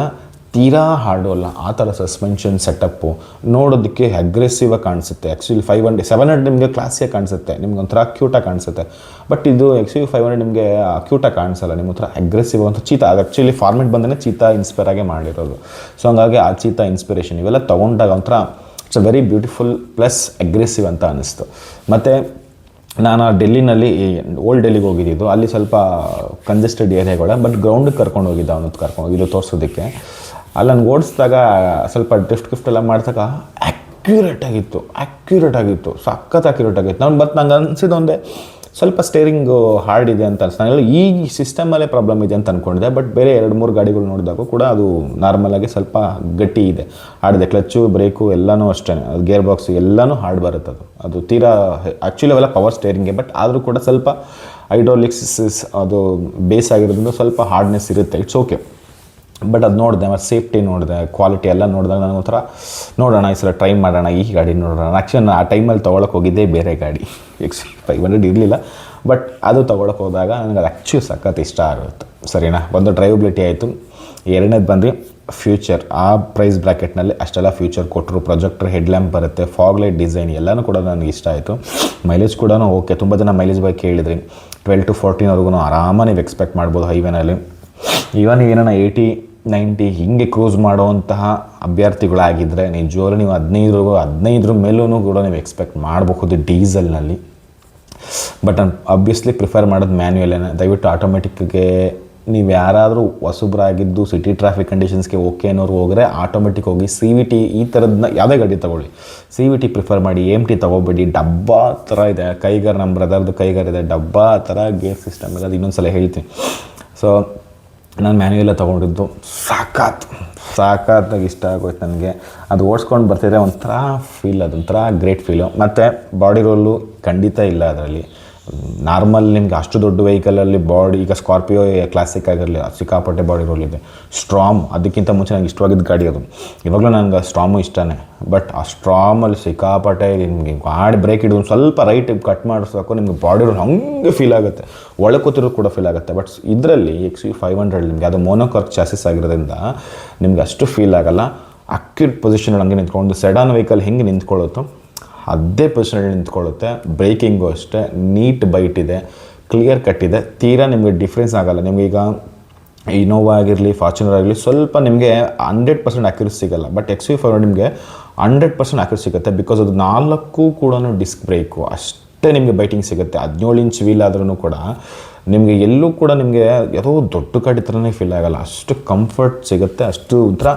ತೀರಾ ಹಾರ್ಡು ಅಲ್ಲ, ಆ ಥರ ಸಸ್ಪೆನ್ಷನ್ ಸೆಟಪ್ಪು ನೋಡೋದಕ್ಕೆ ಅಗ್ರೆಸಿವ್ ಆಗಿ ಕಾಣಿಸುತ್ತೆ. ಆ್ಯಕ್ಚುಲಿ 700 ನಿಮಗೆ ಕ್ಲಾಸಿಯಾಗಿ ಕಾಣಿಸುತ್ತೆ, ನಿಮ್ಗೆ ಒಂಥರ ಕ್ಯೂಟಾಗಿ ಕಾಣಿಸುತ್ತೆ. ಬಟ್ ಇದು XUV 500 ನಿಮಗೆ ಕ್ಯೂಟಾಗಿ ಕಾಣಿಸಲ್ಲ, ನಿಮ್ಗೆ ಒಂಥರ ಅಗ್ರೆಸಿವ್ ಅಂತ. ಚೀತಾ ಅದು ಆ್ಯಕ್ಚುಲಿ ಫಾರ್ಮೆಟ್ ಬಂದೇ ಚೀತಾ ಇನ್ಸ್ಪೈರ್ ಆಗೇ ಮಾಡಿರೋದು. ಸೊ ಹಂಗಾಗಿ ಆ ಚೀತಾ ಇನ್ಸ್ಪಿರೇಷನ್ ಇವೆಲ್ಲ ತೊಗೊಂಡಾಗ ಒಂಥರ it's a very beautiful plus aggressive ಅಂತ ಅನ್ನಿಸ್ತು. ಮತ್ತು ನಾನು ಡೆಲ್ಲಿನಲ್ಲಿ ಓಲ್ಡ್ ಡೆಲ್ಲಿಗೆ ಹೋಗಿದ್ದು, ಅಲ್ಲಿ ಸ್ವಲ್ಪ ಕಂಜೆಸ್ಟೆಡ್ ಏರಿಯಾಗಳ, ಬಟ್ ಗ್ರೌಂಡಿಗೆ ಕರ್ಕೊಂಡು ಹೋಗಿದ್ದೆ, ಅವನದ್ದು ಕರ್ಕೊಂಡು ಹೋಗಿದ್ದು ತೋರಿಸೋದಕ್ಕೆ. ಅಲ್ಲಿ ನನಗೆ ಓಡಿಸಿದಾಗ ಸ್ವಲ್ಪ ಗಿಫ್ಟ್ ಎಲ್ಲ ಮಾಡಿದಾಗ ಅಕ್ಯುರೇಟ್ ಆಗಿತ್ತು, ಸಖತ್ ಅಕ್ಯುರೇಟ್ ಆಗಿತ್ತು. ನಂಗೆ ಅನಿಸಿದ್ದು ಒಂದೇ ಸ್ವಲ್ಪ ಸ್ಟೇರಿಂಗು ಹಾರ್ಡ್ ಇದೆ ಅಂತ ಅನಿಸ್ತು. ನಾನು ಈ ಸಿಸ್ಟಮಲ್ಲೇ ಪ್ರಾಬ್ಲಮ್ ಇದೆ ಅಂತ ಅಂದ್ಕೊಂಡಿದ್ದೆ, ಬಟ್ ಬೇರೆ 2-3 ಗಾಡಿಗಳು ನೋಡಿದಾಗ ಕೂಡ ಅದು ನಾರ್ಮಲಾಗಿ ಸ್ವಲ್ಪ ಗಟ್ಟಿ ಇದೆ, ಹಾರ್ಡಿದೆ. ಕ್ಲಚ್ಚು ಬ್ರೇಕು ಎಲ್ಲನೂ ಅಷ್ಟೇ, ಅದು ಗೇರ್ ಬಾಕ್ಸು ಎಲ್ಲನೂ ಹಾರ್ಡ್ ಬರುತ್ತೆ. ಅದು ತೀರಾ ಆ್ಯಕ್ಚುಲಿ ಅವೆಲ್ಲ ಪವರ್ ಸ್ಟೇರಿಂಗ್ಗೆ, ಬಟ್ ಆದರೂ ಕೂಡ ಸ್ವಲ್ಪ ಹೈಡ್ರಾಲಿಕ್ಸ್ ಅದು ಬೇಸ್ ಆಗಿರೋದ್ರಿಂದ ಸ್ವಲ್ಪ ಹಾರ್ಡ್ನೆಸ್ ಇರುತ್ತೆ. It's okay. ಬಟ್ ಅದು ನೋಡಿದೆ, ಮತ್ತು ಸೇಫ್ಟಿ ನೋಡಿದೆ, ಕ್ವಾಲಿಟಿ ಎಲ್ಲ ನೋಡಿದಾಗ ನನಗೆ ಒಂಥರ ನೋಡೋಣ ಈ ಸಲ ಟ್ರೈ ಮಾಡೋಣ, ಈ ಗಾಡಿ ನೋಡೋಣ. ಆ್ಯಕ್ಚುಲಿ ನಾನು ಆ ಟೈಮಲ್ಲಿ ತೊಗೊಳಕ್ಕೆ ಹೋಗಿದ್ದೇ ಬೇರೆ ಗಾಡಿ, XUV 500 ಇರಲಿಲ್ಲ. ಬಟ್ ಅದು ತೊಗೊಳಕ್ಕೆ ಹೋದಾಗ ನನಗೆ ಅದು ಆ್ಯಕ್ಚುಲಿ ಸಖತ್ ಇಷ್ಟ ಆಗುತ್ತೆ. ಸರಿನಾ, ಒಂದು ಡ್ರೈವಬಿಲಿಟಿ ಆಯಿತು. ಎರಡನೇದು ಬಂದು ಫ್ಯೂಚರ್. ಆ ಪ್ರೈಸ್ ಬ್ರ್ಯಾಕೆಟ್ನಲ್ಲಿ ಅಷ್ಟೆಲ್ಲ ಫ್ಯೂಚರ್ ಕೊಟ್ಟರು. ಪ್ರೊಜೆಕ್ಟರ್ ಹೆಡ್ಲ್ಯಾಂಪ್ ಬರುತ್ತೆ, ಫಾಗ್ ಲೈಟ್ ಡಿಸೈನ್ ಎಲ್ಲನೂ ಕೂಡ ನನಗೆ ಇಷ್ಟ ಆಯಿತು. ಮೈಲೇಜ್ ಕೂಡ ಓಕೆ. ತುಂಬ ಜನ ಮೈಲೇಜ್ ಬಗ್ಗೆ ಕೇಳಿದ್ರಿ. 12 to 14ವರೆಗೂ ಆರಾಮಾಗಿ ನೀವು ಎಕ್ಸ್ಪೆಕ್ಟ್ ಮಾಡ್ಬೋದು ಹೈವೇನಲ್ಲಿ. ಈವನ್ ಏನಾನ 80-90 ಹಿಂಗೆ ಕ್ರೂಸ್ ಮಾಡುವಂತಹ ಅಭ್ಯರ್ಥಿಗಳಾಗಿದ್ದರೆ ನಿಜವಾಗ್ಲೂ ನೀವು 15 ಮೇಲೂ ಕೂಡ ನೀವು ಎಕ್ಸ್ಪೆಕ್ಟ್ ಮಾಡಬಹುದು ಡೀಸೆಲ್ನಲ್ಲಿ. ಬಟ್ ನಾನು ಆಬ್ವಿಯಸ್ಲಿ ಪ್ರಿಫರ್ ಮಾಡೋದು ಮ್ಯಾನ್ಯುಯಲೇನೆ. ದಯವಿಟ್ಟು ಆಟೋಮೆಟಿಕ್ಗೆ ನೀವು ಯಾರಾದರೂ ಹೊಸಬ್ರಾಗಿದ್ದು ಸಿಟಿ ಟ್ರಾಫಿಕ್ ಕಂಡೀಷನ್ಸ್ಗೆ ಓಕೆ ಅನ್ನೋರು ಹೋದರೆ ಆಟೋಮೆಟಿಕ್ ಹೋಗಿ CVT ಈ ಥರದನ್ನ ಯಾವುದೇ ಗಾಡಿ ತೊಗೊಳ್ಳಿ, CVT ಪ್ರಿಫರ್ ಮಾಡಿ. AMT ತೊಗೋಬೇಡಿ. ಡಬ್ಬಾ ಥರ ಇದೆ ಕೈಗಾರ್, ನಮ್ಮ ಬ್ರದರ್ದು ಕೈಗಾರ್ ಇದೆ, ಡಬ್ಬಾ ಥರ ಗೇರ್ ಸಿಸ್ಟಮ್ ಇದೆ. ಅದು ಇನ್ನೊಂದು ಸಲ ಹೇಳ್ತೀನಿ. ಸೊ ನಾನು ಮ್ಯಾನ್ಯುಯಲ್ಲೇ ತೊಗೊಂಡಿದ್ದು ಸಾಕಾಗಿ ಇಷ್ಟ ಆಗೋಯ್ತು ನನಗೆ. ಅದು ಓಡಿಸ್ಕೊಂಡು ಬರ್ತಿದ್ರೆ ಒಂಥರ ಫೀಲ್, ಅದೊಂಥರ ಗ್ರೇಟ್ ಫೀಲು. ಮತ್ತು ಬಾಡಿ ರೋಲು ಖಂಡಿತ ಇಲ್ಲ ಅದರಲ್ಲಿ. ನಾರ್ಮಲ್ ನಿಮಗೆ ಅಷ್ಟು ದೊಡ್ಡ ವೆಹಿಕಲಲ್ಲಿ ಬಾಡಿ, ಈಗ ಸ್ಕಾರ್ಪಿಯೋ ಕ್ಲಾಸಿಕ್ ಆಗಿರಲಿ, ಸಿಕ್ಕಾಪಟ್ಟೆ ಬಾಡಿ ರೋಲ್ ಇದೆ. ಸ್ಟ್ರಾಮ್, ಅದಕ್ಕಿಂತ ಮುಂಚೆ ನನಗೆ ಇಷ್ಟವಾಗಿದ್ದ ಗಾಡಿ ಅದು. ಇವಾಗಲೂ ನನಗೆ ಸ್ಟ್ರಾಮು ಇಷ್ಟನೇ. ಬಟ್ ಆ ಸ್ಟ್ರಾಮಲ್ಲಿ ಸಿಕ್ಕಾಪಟ್ಟೆ ನಿಮಗೆ ಗಾಡಿ ಬ್ರೇಕ್ ಹಿಡಿದು ಸ್ವಲ್ಪ ರೈಟ್ ಕಟ್ ಮಾಡಿಸೋಕು ನಿಮಗೆ ಬಾಡಿ ರೋಲ್ ಹಂಗೆ ಫೀಲ್ ಆಗುತ್ತೆ, ಒಳಗೆ ಕೂತಿರೋದು ಕೂಡ ಫೀಲ್ ಆಗುತ್ತೆ. ಬಟ್ ಇದರಲ್ಲಿ XUV 500 ನಿಮಗೆ ಅದು ಮೋನೋಕಾರ್ಕ್ ಚಾಸಿಸ್ ಆಗಿರೋದ್ರಿಂದ ನಿಮ್ಗೆ ಅಷ್ಟು ಫೀಲ್ ಆಗೋಲ್ಲ. ಅಕ್ಯುರೇಟ್ ಪೊಸಿಷನಲ್ಲಿ ಹಂಗೆ ನಿಂತ್ಕೊಂಡು ಸೆಡಾನ್ ವೆಹಿಕಲ್ ಹೆಂಗೆ ನಿಂತ್ಕೊಳ್ಳುತ್ತೋ ಅದೇ ಪೊಸಿಷನಲ್ಲಿ ನಿಂತ್ಕೊಳ್ಳುತ್ತೆ. ಬ್ರೇಕಿಂಗು ಅಷ್ಟೇ ನೀಟ್ ಬೈಟ್ ಇದೆ, ಕ್ಲಿಯರ್ ಕಟ್ ಇದೆ, ತೀರಾ ನಿಮಗೆ ಡಿಫ್ರೆನ್ಸ್ ಆಗೋಲ್ಲ. ನಿಮಗೀಗ ಇನೋವಾ ಆಗಿರಲಿ, ಫಾರ್ಚುನರ್ ಆಗಲಿ ಸ್ವಲ್ಪ ನಿಮಗೆ 100% ಅಕ್ಯುರೇಸಿ ಸಿಗೋಲ್ಲ. ಬಟ್ XUV 500 ನಿಮಗೆ 100% ಅಕ್ಯುರೇಸಿ ಸಿಗುತ್ತೆ. ಬಿಕಾಸ್ ಅದು 4 ಕೂಡ ಡಿಸ್ಕ್ ಬ್ರೇಕು, ಅಷ್ಟೇ ನಿಮಗೆ ಬೈಟಿಂಗ್ ಸಿಗುತ್ತೆ. 17 ಇಂಚ್ ವೀಲ್ ಆದ್ರೂ ಕೂಡ ನಿಮಗೆ ಎಲ್ಲೂ ಕೂಡ ನಿಮಗೆ ಯಾವುದೋ ದೊಡ್ಡ ಗಾಡಿ ಥರನೇ ಫೀಲ್ ಆಗೋಲ್ಲ. ಅಷ್ಟು ಕಂಫರ್ಟ್ ಸಿಗುತ್ತೆ. ಅಷ್ಟು ಒಂಥರ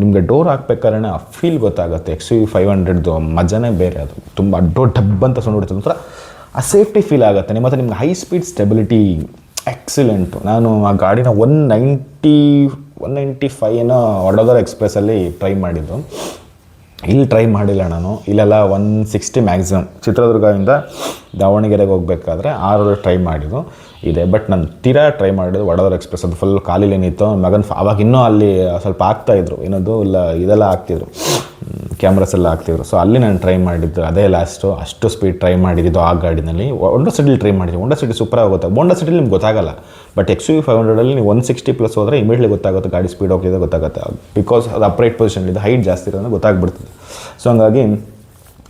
ನಿಮಗೆ ಡೋರ್ ಹಾಕ್ಬೇಕಾದ್ರೆ ಆ ಫೀಲ್ ಗೊತ್ತಾಗುತ್ತೆ. XUV 500ದು ಮಜಾನೇ ಬೇರೆ. ಅದು ತುಂಬ ಡಬ್ ಅಂತ ಸೌಂಡ್ ಹೊಡಿತದೆ, ಒಂಥರ ಆ ಸೇಫ್ಟಿ ಫೀಲ್ ಆಗುತ್ತೆ. ಮತ್ತು ನಿಮ್ಗೆ ಹೈ ಸ್ಪೀಡ್ ಸ್ಟೆಬಿಲಿಟಿ ಎಕ್ಸಲೆಂಟು. ನಾನು ಆ ಗಾಡಿನ 195 ಏನೋ ವಡೋದರ ಎಕ್ಸ್ಪ್ರೆಸ್ಸಲ್ಲಿ ಟ್ರೈ ಮಾಡಿದ್ದು. ಇಲ್ಲಿ ಟ್ರೈ ಮಾಡಿಲ್ಲ ನಾನು. ಇಲ್ಲೆಲ್ಲ 160 ಮ್ಯಾಕ್ಸಿಮಮ್. ಚಿತ್ರದುರ್ಗದಿಂದ ದಾವಣಗೆರೆಗೆ ಹೋಗ್ಬೇಕಾದ್ರೆ 6 ಟ್ರೈ ಮಾಡಿದ್ದು ಇದೆ. ಬಟ್ ನಾನು ತೀರಾ ಟ್ರೈ ಮಾಡಿದ್ದು ವಡೋದರ ಎಕ್ಸ್ಪ್ರೆಸ್. ಅದು ಫುಲ್ ಖಾಲಿಲೇನಿತ್ತು. ಮಗನ ಅವಾಗ ಇನ್ನೂ ಅಲ್ಲಿ ಸ್ವಲ್ಪ ಆಗ್ತಾಯಿದ್ರು, ಏನದು ಇಲ್ಲ ಇದೆಲ್ಲ ಆಗ್ತಿದ್ರು, ಕ್ಯಾಮ್ರಾಸ್ ಎಲ್ಲ ಆಗ್ತಿದ್ರು. ಸೊ ಅಲ್ಲಿ ನಾನು ಟ್ರೈ ಮಾಡಿದ್ದು ಅದೇ ಲಾಸ್ಟು. ಅಷ್ಟು ಸ್ಪೀಡ್ ಟ್ರೈ ಮಾಡಿದ್ದು ಆ ಗಾಡಿನಲ್ಲಿ. ಹೋಂಡಾ ಸಿಟಿಲಿ ಟ್ರೈ ಮಾಡಿದ್ವಿ. ಹೋಂಡಾ ಸಿಟಿ ಸೂಪರಾಗಿ ಹೋಗುತ್ತೆ. ಹೋಂಡಾ ಸಿಟಿಲಿ ನಿಮ್ಗೆ ಗೊತ್ತಾಗಲ್ಲ. ಬಟ್ XUV 500ಅಲ್ಲಿ ನೀವು 160+ ಹೋದರೆ ಇಮಿಡಿಯೇಟ್ಲಿ ಗೊತ್ತಾಗುತ್ತೆ ಗಾಡಿ ಸ್ಪೀಡ್ ಹೋಗ್ತಿದೆ, ಗೊತ್ತಾಗುತ್ತೆ. ಬಿಕಾಸ್ ಅದು ಅಪ್ರೈಟ್ ಪೊಸಿಷನ್ಲಿದೆ, ಹೈಟ್ ಜಾಸ್ತಿ ಇರೋದ್ರೆ ಗೊತ್ತಾಗ್ಬಿಡ್ತದೆ. ಸೊ ಹಂಗಾಗಿ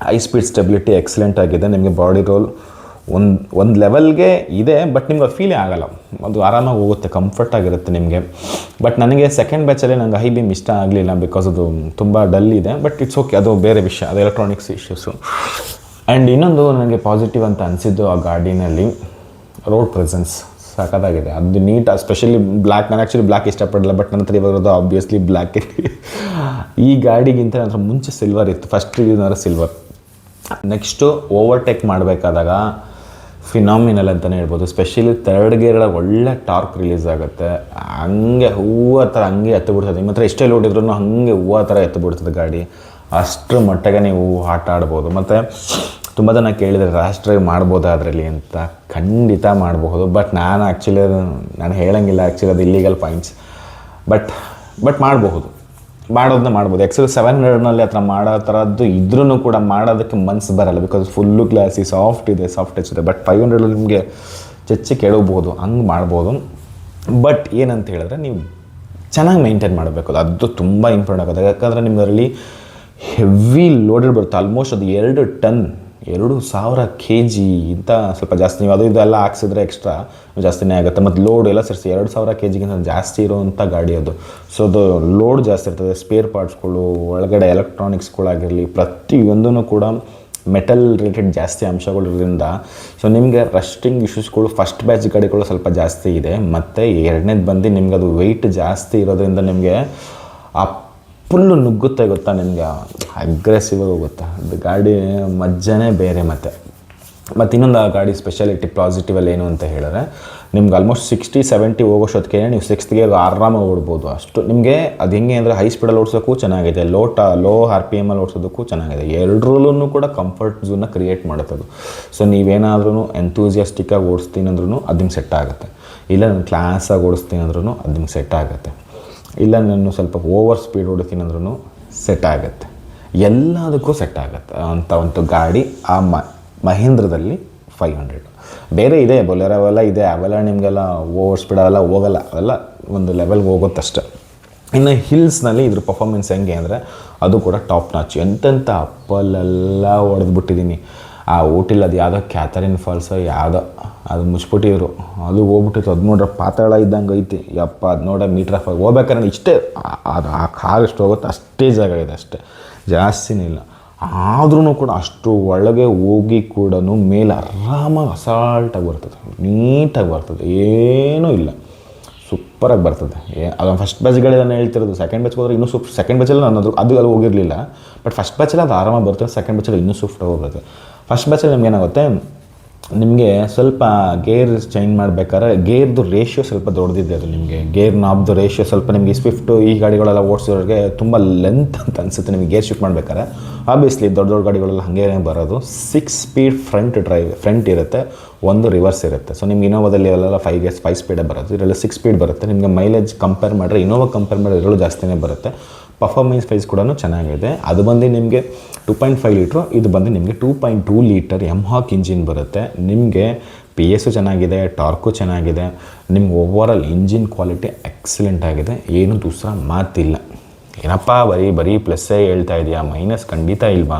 ಹೈ ಸ್ಪೀಡ್ ಸ್ಟೆಬಿಲಿಟಿ ಎಕ್ಸಲೆಂಟ್ ಆಗಿದೆ. ನಿಮಗೆ ಬಾಡಿ ರೋಲ್ ಒಂದು ಲೆವೆಲ್ಗೆ ಇದೆ, ಬಟ್ ನಿಮ್ಗೆ ಅದು ಫೀಲೇ ಆಗೋಲ್ಲ. ಅದು ಆರಾಮಾಗಿ ಹೋಗುತ್ತೆ, ಕಂಫರ್ಟಾಗಿರುತ್ತೆ ನಿಮಗೆ. ಬಟ್ ನನಗೆ ಸೆಕೆಂಡ್ ಬ್ಯಾಚಲ್ಲಿ ನನಗೆ ಹೈ ಬೀಮ್ ಇಷ್ಟ ಆಗಲಿಲ್ಲ, ಬಿಕಾಸ್ ಅದು ತುಂಬ ಡಲ್ ಇದೆ. ಬಟ್ ಇಟ್ಸ್ ಓಕೆ, ಅದು ಬೇರೆ ವಿಷಯ, ಅದು ಎಲೆಕ್ಟ್ರಾನಿಕ್ಸ್ ಇಶ್ಯೂಸು. ಆ್ಯಂಡ್ ಇನ್ನೊಂದು ನನಗೆ ಪಾಸಿಟಿವ್ ಅಂತ ಅನಿಸಿದ್ದು ಆ ಗಾಡಿನಲ್ಲಿ ರೋಡ್ ಪ್ರೆಸೆನ್ಸ್ ಸಖತ್ತಾಗಿದೆ. ಅದು ನೀಟ್, ಸ್ಪೆಷಲಿ ಬ್ಲ್ಯಾಕ್. ನಾನು ಆ್ಯಕ್ಚುಲಿ ಬ್ಲ್ಯಾಕ್ ಇಷ್ಟಪಡಲ್ಲ, ಬಟ್ ನನ್ನ ಹತ್ರ ಇವಾಗಿರೋದು ಆಬ್ವಿಯಸ್ಲಿ ಬ್ಲ್ಯಾಕ್. ಈ ಗಾಡಿಗಿಂತ ನನ್ನ ಹತ್ರ ಮುಂಚೆ ಸಿಲ್ವರ್ ಇತ್ತು. ಫಸ್ಟ್ ರಿವ್ಯೂನಾರ ಸಿಲ್ವರ್. ನೆಕ್ಸ್ಟು ಓವರ್ಟೇಕ್ ಮಾಡಬೇಕಾದಾಗ ಫಿನಾಮಿನಲ್ ಅಂತಲೇ ಹೇಳ್ಬೋದು. ಸ್ಪೆಷಲಿ 3rd ಗೇರ್ದಾಗ ಒಳ್ಳೆ ಟಾರ್ಕ್ ರಿಲೀಸ್ ಆಗುತ್ತೆ. ಹಂಗೆ ಹೂವು ಥರ ಹಂಗೆ ಎತ್ತು ಬಿಡ್ತದೆ. ನಿಮ್ಮ ಹತ್ರ ಎಷ್ಟೇ ಲೋಡ್ ಇದ್ರೂ ಹಂಗೆ ಹೂವು ಥರ ಎತ್ತು ಬಿಡ್ತದೆ ಗಾಡಿ. ಅಷ್ಟರ ಮಟ್ಟಿಗೆ ನೀವು ಆಟ ಆಡ್ಬೋದು. ಮತ್ತು ತುಂಬ ಜನ ಕೇಳಿದರೆ ರ್ಯಾಶ್ ಡ್ರೈವ್ ಮಾಡ್ಬೋದಾ ಅದರಲ್ಲಿ ಅಂತ. ಖಂಡಿತ ಮಾಡಬಹುದು. ಬಟ್ ನಾನು ಆ್ಯಕ್ಚುಲಿ ನಾನು ಹೇಳೋಂಗಿಲ್ಲ, ಆ್ಯಕ್ಚುಲಿ ಅದು ಇಲ್ಲೀಗಲ್ ಪಾಯಿಂಟ್ಸ್. ಬಟ್ ಮಾಡಬಹುದು, ಮಾಡೋದನ್ನ ಮಾಡ್ಬೋದು. XUV 700ನಲ್ಲಿ ಆ ಥರ ಮಾಡೋ ಥರದ್ದು ಇದ್ರೂ ಕೂಡ ಮಾಡೋದಕ್ಕೆ ಮನಸ್ಸು ಬರಲ್ಲ. ಬಿಕಾಸ್ ಫುಲ್ಲು ಗ್ಲಾಸಿ, ಸಾಫ್ಟ್ ಇದೆ, ಸಾಫ್ಟ್ ಟಚ್ ಇದೆ. ಬಟ್ 500ಅಲ್ಲಿ ನಿಮಗೆ ಚಚ್ಚಿ ಕೆಡಬಹುದು, ಹಂಗೆ ಮಾಡ್ಬೋದು. ಬಟ್ ಏನಂತ ಹೇಳಿದ್ರೆ ನೀವು ಚೆನ್ನಾಗಿ ಮೇಂಟೈನ್ ಮಾಡಬೇಕು, ಅದು ತುಂಬ ಇಂಪಾರ್ಟೆಂಟ್ ಆಗುತ್ತೆ. ಯಾಕಂದರೆ ನಿಮ್ಗೆ ಅದರಲ್ಲಿ ಹೆವಿ ಲೋಡೆಡ್ ಬರುತ್ತೆ, ಆಲ್ಮೋಸ್ಟ್ ಅದು 2,000 kg ಇಂತ ಸ್ವಲ್ಪ ಜಾಸ್ತಿ. ನೀವು ಅದು ಇದೆಲ್ಲ ಹಾಕ್ಸಿದ್ರೆ ಎಕ್ಸ್ಟ್ರಾ ಜಾಸ್ತಿನೇ ಆಗುತ್ತೆ. ಮತ್ತು ಲೋಡ್ ಎಲ್ಲ ಸೇರಿಸಿ 2,000 kgಗಿಂತ ಜಾಸ್ತಿ ಇರೋವಂಥ ಗಾಡಿ ಅದು. ಸೊ ಅದು ಲೋಡ್ ಜಾಸ್ತಿ ಇರ್ತದೆ. ಸ್ಪೇರ್ ಪಾರ್ಟ್ಸ್ಗಳು, ಒಳಗಡೆ ಎಲೆಕ್ಟ್ರಾನಿಕ್ಸ್ಗಳಾಗಿರಲಿ, ಪ್ರತಿಯೊಂದೂ ಕೂಡ ಮೆಟಲ್ ರಿಲೇಟೆಡ್ ಜಾಸ್ತಿ ಅಂಶಗಳಿರೋದ್ರಿಂದ ಸೊ ನಿಮಗೆ ರಸ್ಟಿಂಗ್ ಇಶ್ಯೂಸ್ಗಳು ಫಸ್ಟ್ ಬ್ಯಾಚ್ ಗಾಡಿಗಳು ಸ್ವಲ್ಪ ಜಾಸ್ತಿ ಇದೆ. ಮತ್ತು ಎರಡನೇದು ಬಂದು ನಿಮ್ಗೆ ಅದು ವೆಯ್ಟ್ ಜಾಸ್ತಿ ಇರೋದ್ರಿಂದ ನಿಮಗೆ ಆ ಫುಲ್ಲು ನುಗ್ಗುತ್ತೆ ಗೊತ್ತಾ, ನಿಮಗೆ ಅಗ್ರೆಸಿವ್ ಆಗಿ ಗೊತ್ತಾ, ಅದು ಗಾಡಿ ಮಜ್ಜನೇ ಬೇರೆ. ಮತ್ತು ಇನ್ನೊಂದು ಆ ಗಾಡಿ ಸ್ಪೆಷಾಲಿಟಿ ಪಾಸಿಟಿವಲ್ಲಿ ಏನು ಅಂತ ಹೇಳಿದ್ರೆ ನಿಮ್ಗೆ ಆಲ್ಮೋಸ್ಟ್ 60-70 ಹೋಗೋಷ್ಟೊತ್ತಿಗೆ ನೀವು 6th ಗೇರ್ ಆರಾಮಾಗಿ ಓಡ್ಬೋದು. ಅಷ್ಟು ನಿಮಗೆ ಅದು ಹೆಂಗೆ ಅಂದರೆ ಹೈ ಸ್ಪೀಡಲ್ಲಿ ಓಡಿಸೋಕ್ಕೂ ಚೆನ್ನಾಗಿದೆ, ಲೋ RPM ಓಡಿಸೋದಕ್ಕೂ ಚೆನ್ನಾಗಿದೆ. ಎರಡರಲ್ಲೂ ಕೂಡ ಕಂಫರ್ಟ್ ಝೋನ್ನ ಕ್ರಿಯೇಟ್ ಮಾಡುತ್ತೆ ಅದು. ಸೊ ನೀವೇನಾದ್ರೂ ಎಂತೂಸಿಯಾಸ್ಟಿಕ್ಕಾಗಿ ಓಡಿಸ್ತೀನಿ ಅಂದ್ರೂ ಅದು ನಿಮ್ಗೆ ಸೆಟ್ ಆಗುತ್ತೆ. ಇಲ್ಲ ನಾನು ಕ್ಲಾಸಾಗಿ ಓಡಿಸ್ತೀನಿ ಅಂದ್ರೂ ಅದು ನಿಮ್ಗೆ ಸೆಟ್ ಆಗುತ್ತೆ. ಇಲ್ಲ ನಾನು ಸ್ವಲ್ಪ ಓವರ್ ಸ್ಪೀಡ್ ಓಡಿಸ್ತೀನಿ ಅಂದ್ರೂ ಸೆಟ್ ಆಗುತ್ತೆ. ಎಲ್ಲದಕ್ಕೂ ಸೆಟ್ ಆಗುತ್ತೆ ಅಂತ ಒಂದು ಗಾಡಿ ಆ ಮಹೀಂದ್ರದಲ್ಲಿ 500. ಬೇರೆ ಇದೆ ಬೊಲೆರೋ ಅವೆಲ್ಲ ಇದೆ, ಅವೆಲ್ಲ ನಿಮಗೆಲ್ಲ ಓವರ್ ಸ್ಪೀಡ್ ಅವೆಲ್ಲ ಹೋಗಲ್ಲ, ಅವೆಲ್ಲ ಒಂದು ಲೆವೆಲ್ಗೆ ಹೋಗುತ್ತಷ್ಟೆ. ಇನ್ನು ಹಿಲ್ಸ್ನಲ್ಲಿ ಇದ್ರ ಪರ್ಫಾರ್ಮೆನ್ಸ್ ಹೆಂಗೆ ಅಂದರೆ ಅದು ಕೂಡ ಟಾಪ್ ನಾಚ್. ಎಂತೆಂಥ ಅಪ್ಪಲ್ಲೆಲ್ಲ ಹೊಡೆದ್ಬಿಟ್ಟಿದ್ದೀನಿ. ಆ ಊಟಿಲ್ಲ, ಅದು ಯಾವುದೋ ಕ್ಯಾಥರಿನ್ ಫಾಲ್ಸೋ ಯಾವುದೋ ಅದು ಮುಚ್ಚಿಬಿಟ್ಟಿದ್ರು, ಅದು ಹೋಗ್ಬಿಟ್ಟಿತ್ತು. ಅದು ನೋಡ್ರೆ ಪಾತಾಳ ಇದ್ದಂಗೆ ಐತಿ ಯಪ್ಪ. ಅದು ನೋಡ ಮೀಟ್ರ್ ಆಫ್ ಹೋಗ್ಬೇಕಾದ್ರೆ ಇಷ್ಟೇ ಅದು ಆ ಕಾರ್ ಎಷ್ಟು ಹೋಗುತ್ತೆ ಅಷ್ಟೇ ಜಾಗ ಇದೆ, ಅಷ್ಟೇ ಜಾಸ್ತಿನೇ ಇಲ್ಲ. ಆದ್ರೂ ಕೂಡ ಅಷ್ಟು ಒಳಗೆ ಹೋಗಿ ಕೂಡ ಮೇಲೆ ಆರಾಮಾಗಿ ಅಸಾಲ್ಟಾಗಿ ಬರ್ತದೆ, ನೀಟಾಗಿ ಬರ್ತದೆ, ಏನೂ ಇಲ್ಲ, ಸೂಪರಾಗಿ ಬರ್ತದೆ. ಅದು ಫಸ್ಟ್ ಬ್ಯಾಚ್ಗಳೇ ನಾನು ಹೇಳ್ತಿರೋದು. ಸೆಕೆಂಡ್ ಬ್ಯಾಚ್ಗೆ ಹೋದರೆ ಇನ್ನೂ ಸೆಕೆಂಡ್ ಬ್ಯಾಚಲ್ಲಿ ನಾನು ಅದು ಹೋಗಿರಲಿಲ್ಲ. ಬಟ್ ಫಸ್ಟ್ ಬ್ಯಾಚಲ್ಲಿ ಅದು ಆರಾಮಾಗಿ ಬರ್ತದೆ, ಸೆಕೆಂಡ್ ಬ್ಯಾಚಲ್ಲಿ ಇನ್ನೂ ಸೂಫ್ಟಾಗಿ ಹೋಗುತ್ತೆ. ಫಸ್ಟ್ ಬ್ಯಾಚಲ್ಲಿ ನಿಮ್ಗೆ ಏನಾಗುತ್ತೆ, ನಿಮಗೆ ಸ್ವಲ್ಪ ಗೇರ್ ಚೇಂಜ್ ಮಾಡಬೇಕಾದ್ರೆ ಗೇರ್ದು ರೇಷಿಯೋ ಸ್ವಲ್ಪ ದೊಡ್ಡದಿದೆ. ಅದು ನಿಮಗೆ ಗೇರ್ ನಾಬ್ದು ರೇಷಿಯೋ ಸ್ವಲ್ಪ ನಿಮಗೆ ಸ್ವಿಫ್ಟು ಈ ಗಾಡಿಗಳೆಲ್ಲ ಓಡಿಸೋರಿಗೆ ತುಂಬ ಲೆಂತ್ ಅಂತ ಅನಿಸುತ್ತೆ ನಿಮಗೆ ಗೇರ್ ಶಿಫ್ಟ್ ಮಾಡಬೇಕಾದ್ರೆ. ಆಬ್ವಿಯಸ್ಲಿ ದೊಡ್ಡ ಗಾಡಿಗಳೆಲ್ಲ ಹಾಗೇ ಬರೋದು. 6 ಸ್ಪೀಡ್ ಫ್ರಂಟ್ ಇರುತ್ತೆ, 1 ರಿವರ್ಸ್ ಇರುತ್ತೆ. ಸೊ ನಿಮ್ಗೆ ಇನೋವಾದಲ್ಲಿ ಅಲ್ಲೆಲ್ಲ 5 ಸ್ಪೀಡೇ ಬರೋದು, ಇದರಲ್ಲಿ 6 ಸ್ಪೀಡ್ ಬರುತ್ತೆ. ನಿಮಗೆ ಮೈಲೇಜ್ ಕಂಪೇರ್ ಮಾಡಿದ್ರೆ ಇನೋವಾ ಕಂಪೇರ್ ಮಾಡಿದ್ರೆ ಇದರಲ್ಲೂ ಜಾಸ್ತಿನೇ ಬರುತ್ತೆ. ಪರ್ಫಾರ್ಮೆನ್ಸ್ ವೈಸ್ ಕೂಡ ಚೆನ್ನಾಗಿದೆ. ಅದು ಬಂದು ನಿಮಗೆ 2.5 ಲೀಟ್ರು, ಇದು ಬಂದು ನಿಮಗೆ 2.2 ಲೀಟರ್ ಎಮ್ಹಾಕ್ ಇಂಜಿನ್ ಬರುತ್ತೆ. ನಿಮಗೆ PS ಚೆನ್ನಾಗಿದೆ, ಟಾರ್ಕು ಚೆನ್ನಾಗಿದೆ, ನಿಮ್ಗೆ ಓವರಾಲ್ ಇಂಜಿನ್ ಕ್ವಾಲಿಟಿ ಎಕ್ಸಲೆಂಟ್ ಆಗಿದೆ, ಏನು ದೂಸರ ಮಾತಿಲ್ಲ. ಏನಪ್ಪ ಬರೀ ಪ್ಲಸ್ಸೇ ಹೇಳ್ತಾ ಇದೆಯಾ, ಮೈನಸ್ ಖಂಡಿತ ಇಲ್ವಾ?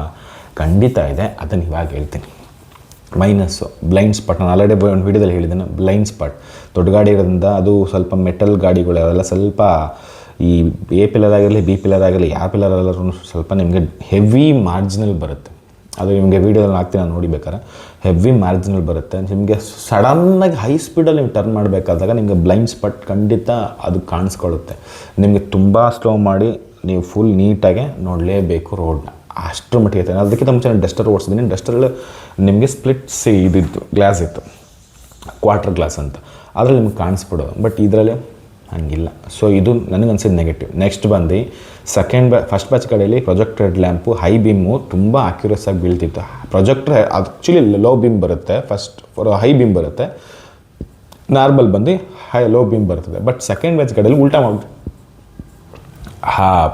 ಖಂಡಿತ ಇದೆ, ಅದನ್ನು ಇವಾಗ ಹೇಳ್ತೀನಿ. ಮೈನಸ್ಸು ಬ್ಲೈಂಡ್ ಸ್ಪಾಟ್, ನಾನು ಆಲ್ರೆಡಿ ಒಂದು ವೀಡಿಯೋದಲ್ಲಿ ಹೇಳಿದ್ದೇನೆ. ಬ್ಲೈಂಡ್ ಸ್ಪಾಟ್ ದೊಡ್ಡ ಗಾಡಿ ಇರೋದ್ರಿಂದ ಅದು ಸ್ವಲ್ಪ ಮೆಟಲ್ ಗಾಡಿಗಳು ಅವೆಲ್ಲ ಸ್ವಲ್ಪ ಈ A ಪಿಲ್ಲರ್ ಆಗಿರಲಿ B ಪಿಲ್ಲರ್ ಆಗಿರಲಿ ಯಾವ ಪಿಲ್ಲರ್ ಎಲ್ಲರೂ ಸ್ವಲ್ಪ ನಿಮಗೆ ಹೆವಿ ಮಾರ್ಜಿನಲ್ ಬರುತ್ತೆ. ಅದು ನಿಮಗೆ ವೀಡಿಯೋದಲ್ಲಿ ಹಾಕ್ತೀನಿ ನಾನು ನೋಡಿಬೇಕಾರೆ. ಹೆವಿ ಮಾರ್ಜಿನಲ್ ಬರುತ್ತೆ. ನಿಮಗೆ ಸಡನ್ನಾಗಿ ಹೈ ಸ್ಪೀಡಲ್ಲಿ ನೀವು ಟರ್ನ್ ಮಾಡಬೇಕಾದಾಗ ನಿಮಗೆ ಬ್ಲೈಂಡ್ ಸ್ಪಾಟ್ ಖಂಡಿತ ಅದು ಕಾಣಿಸ್ಕೊಳ್ಳುತ್ತೆ. ನಿಮಗೆ ತುಂಬ ಸ್ಲೋ ಮಾಡಿ ನೀವು ಫುಲ್ ನೀಟಾಗೆ ನೋಡಲೇಬೇಕು ರೋಡ್ನ, ಅಷ್ಟರ ಮಟ್ಟಿಗೆ ಇರುತ್ತೆ. ಅದಕ್ಕಿಂತ ಮುಂಚೆ ನಾನು ಡಸ್ಟರ್ ಓಡಿಸಿದ್ದೀನಿ. ಡಸ್ಟರಲ್ಲಿ ನಿಮಗೆ ಸ್ಪ್ಲಿಟ್ಸ್ ಇದಿತ್ತು, ಗ್ಲಾಸ್ ಇತ್ತು, ಕ್ವಾರ್ಟರ್ ಗ್ಲಾಸ್ ಅಂತ, ಅದರಲ್ಲಿ ನಿಮ್ಗೆ ಕಾಣಿಸ್ಬಿಡೋದು. ಬಟ್ ಇದರಲ್ಲಿ ಹಂಗಿಲ್ಲ. ಸೊ ಇದು ನನಗನ್ಸಿದ್ದು ನೆಗೆಟಿವ್. ನೆಕ್ಸ್ಟ್ ಬಂದು ಫಸ್ಟ್ ಬ್ಯಾಚ್ ಕಡೆಯಲ್ಲಿ ಪ್ರೊಜೆಕ್ಟೆಡ್ ಲ್ಯಾಂಪು ಹೈ ಬೀಮು ತುಂಬ ಅಕ್ಯುರೇಸ್ ಆಗಿ ಬೀಳ್ತಿತ್ತು. ಪ್ರೊಜೆಕ್ಟರ್ ಆ್ಯಕ್ಚುಲಿ ಲೋ ಬೀಮ್ ಬರುತ್ತೆ, ಹೈ ಬೀಮ್ ಬರುತ್ತೆ, ನಾರ್ಮಲ್ ಬಂದು ಲೋ ಬೀಮ್ ಬರ್ತದೆ. ಬಟ್ ಸೆಕೆಂಡ್ ಬ್ಯಾಚ್ ಕಡೆಯಲ್ಲಿ ಉಲ್ಟಾ ಮಾಡಿ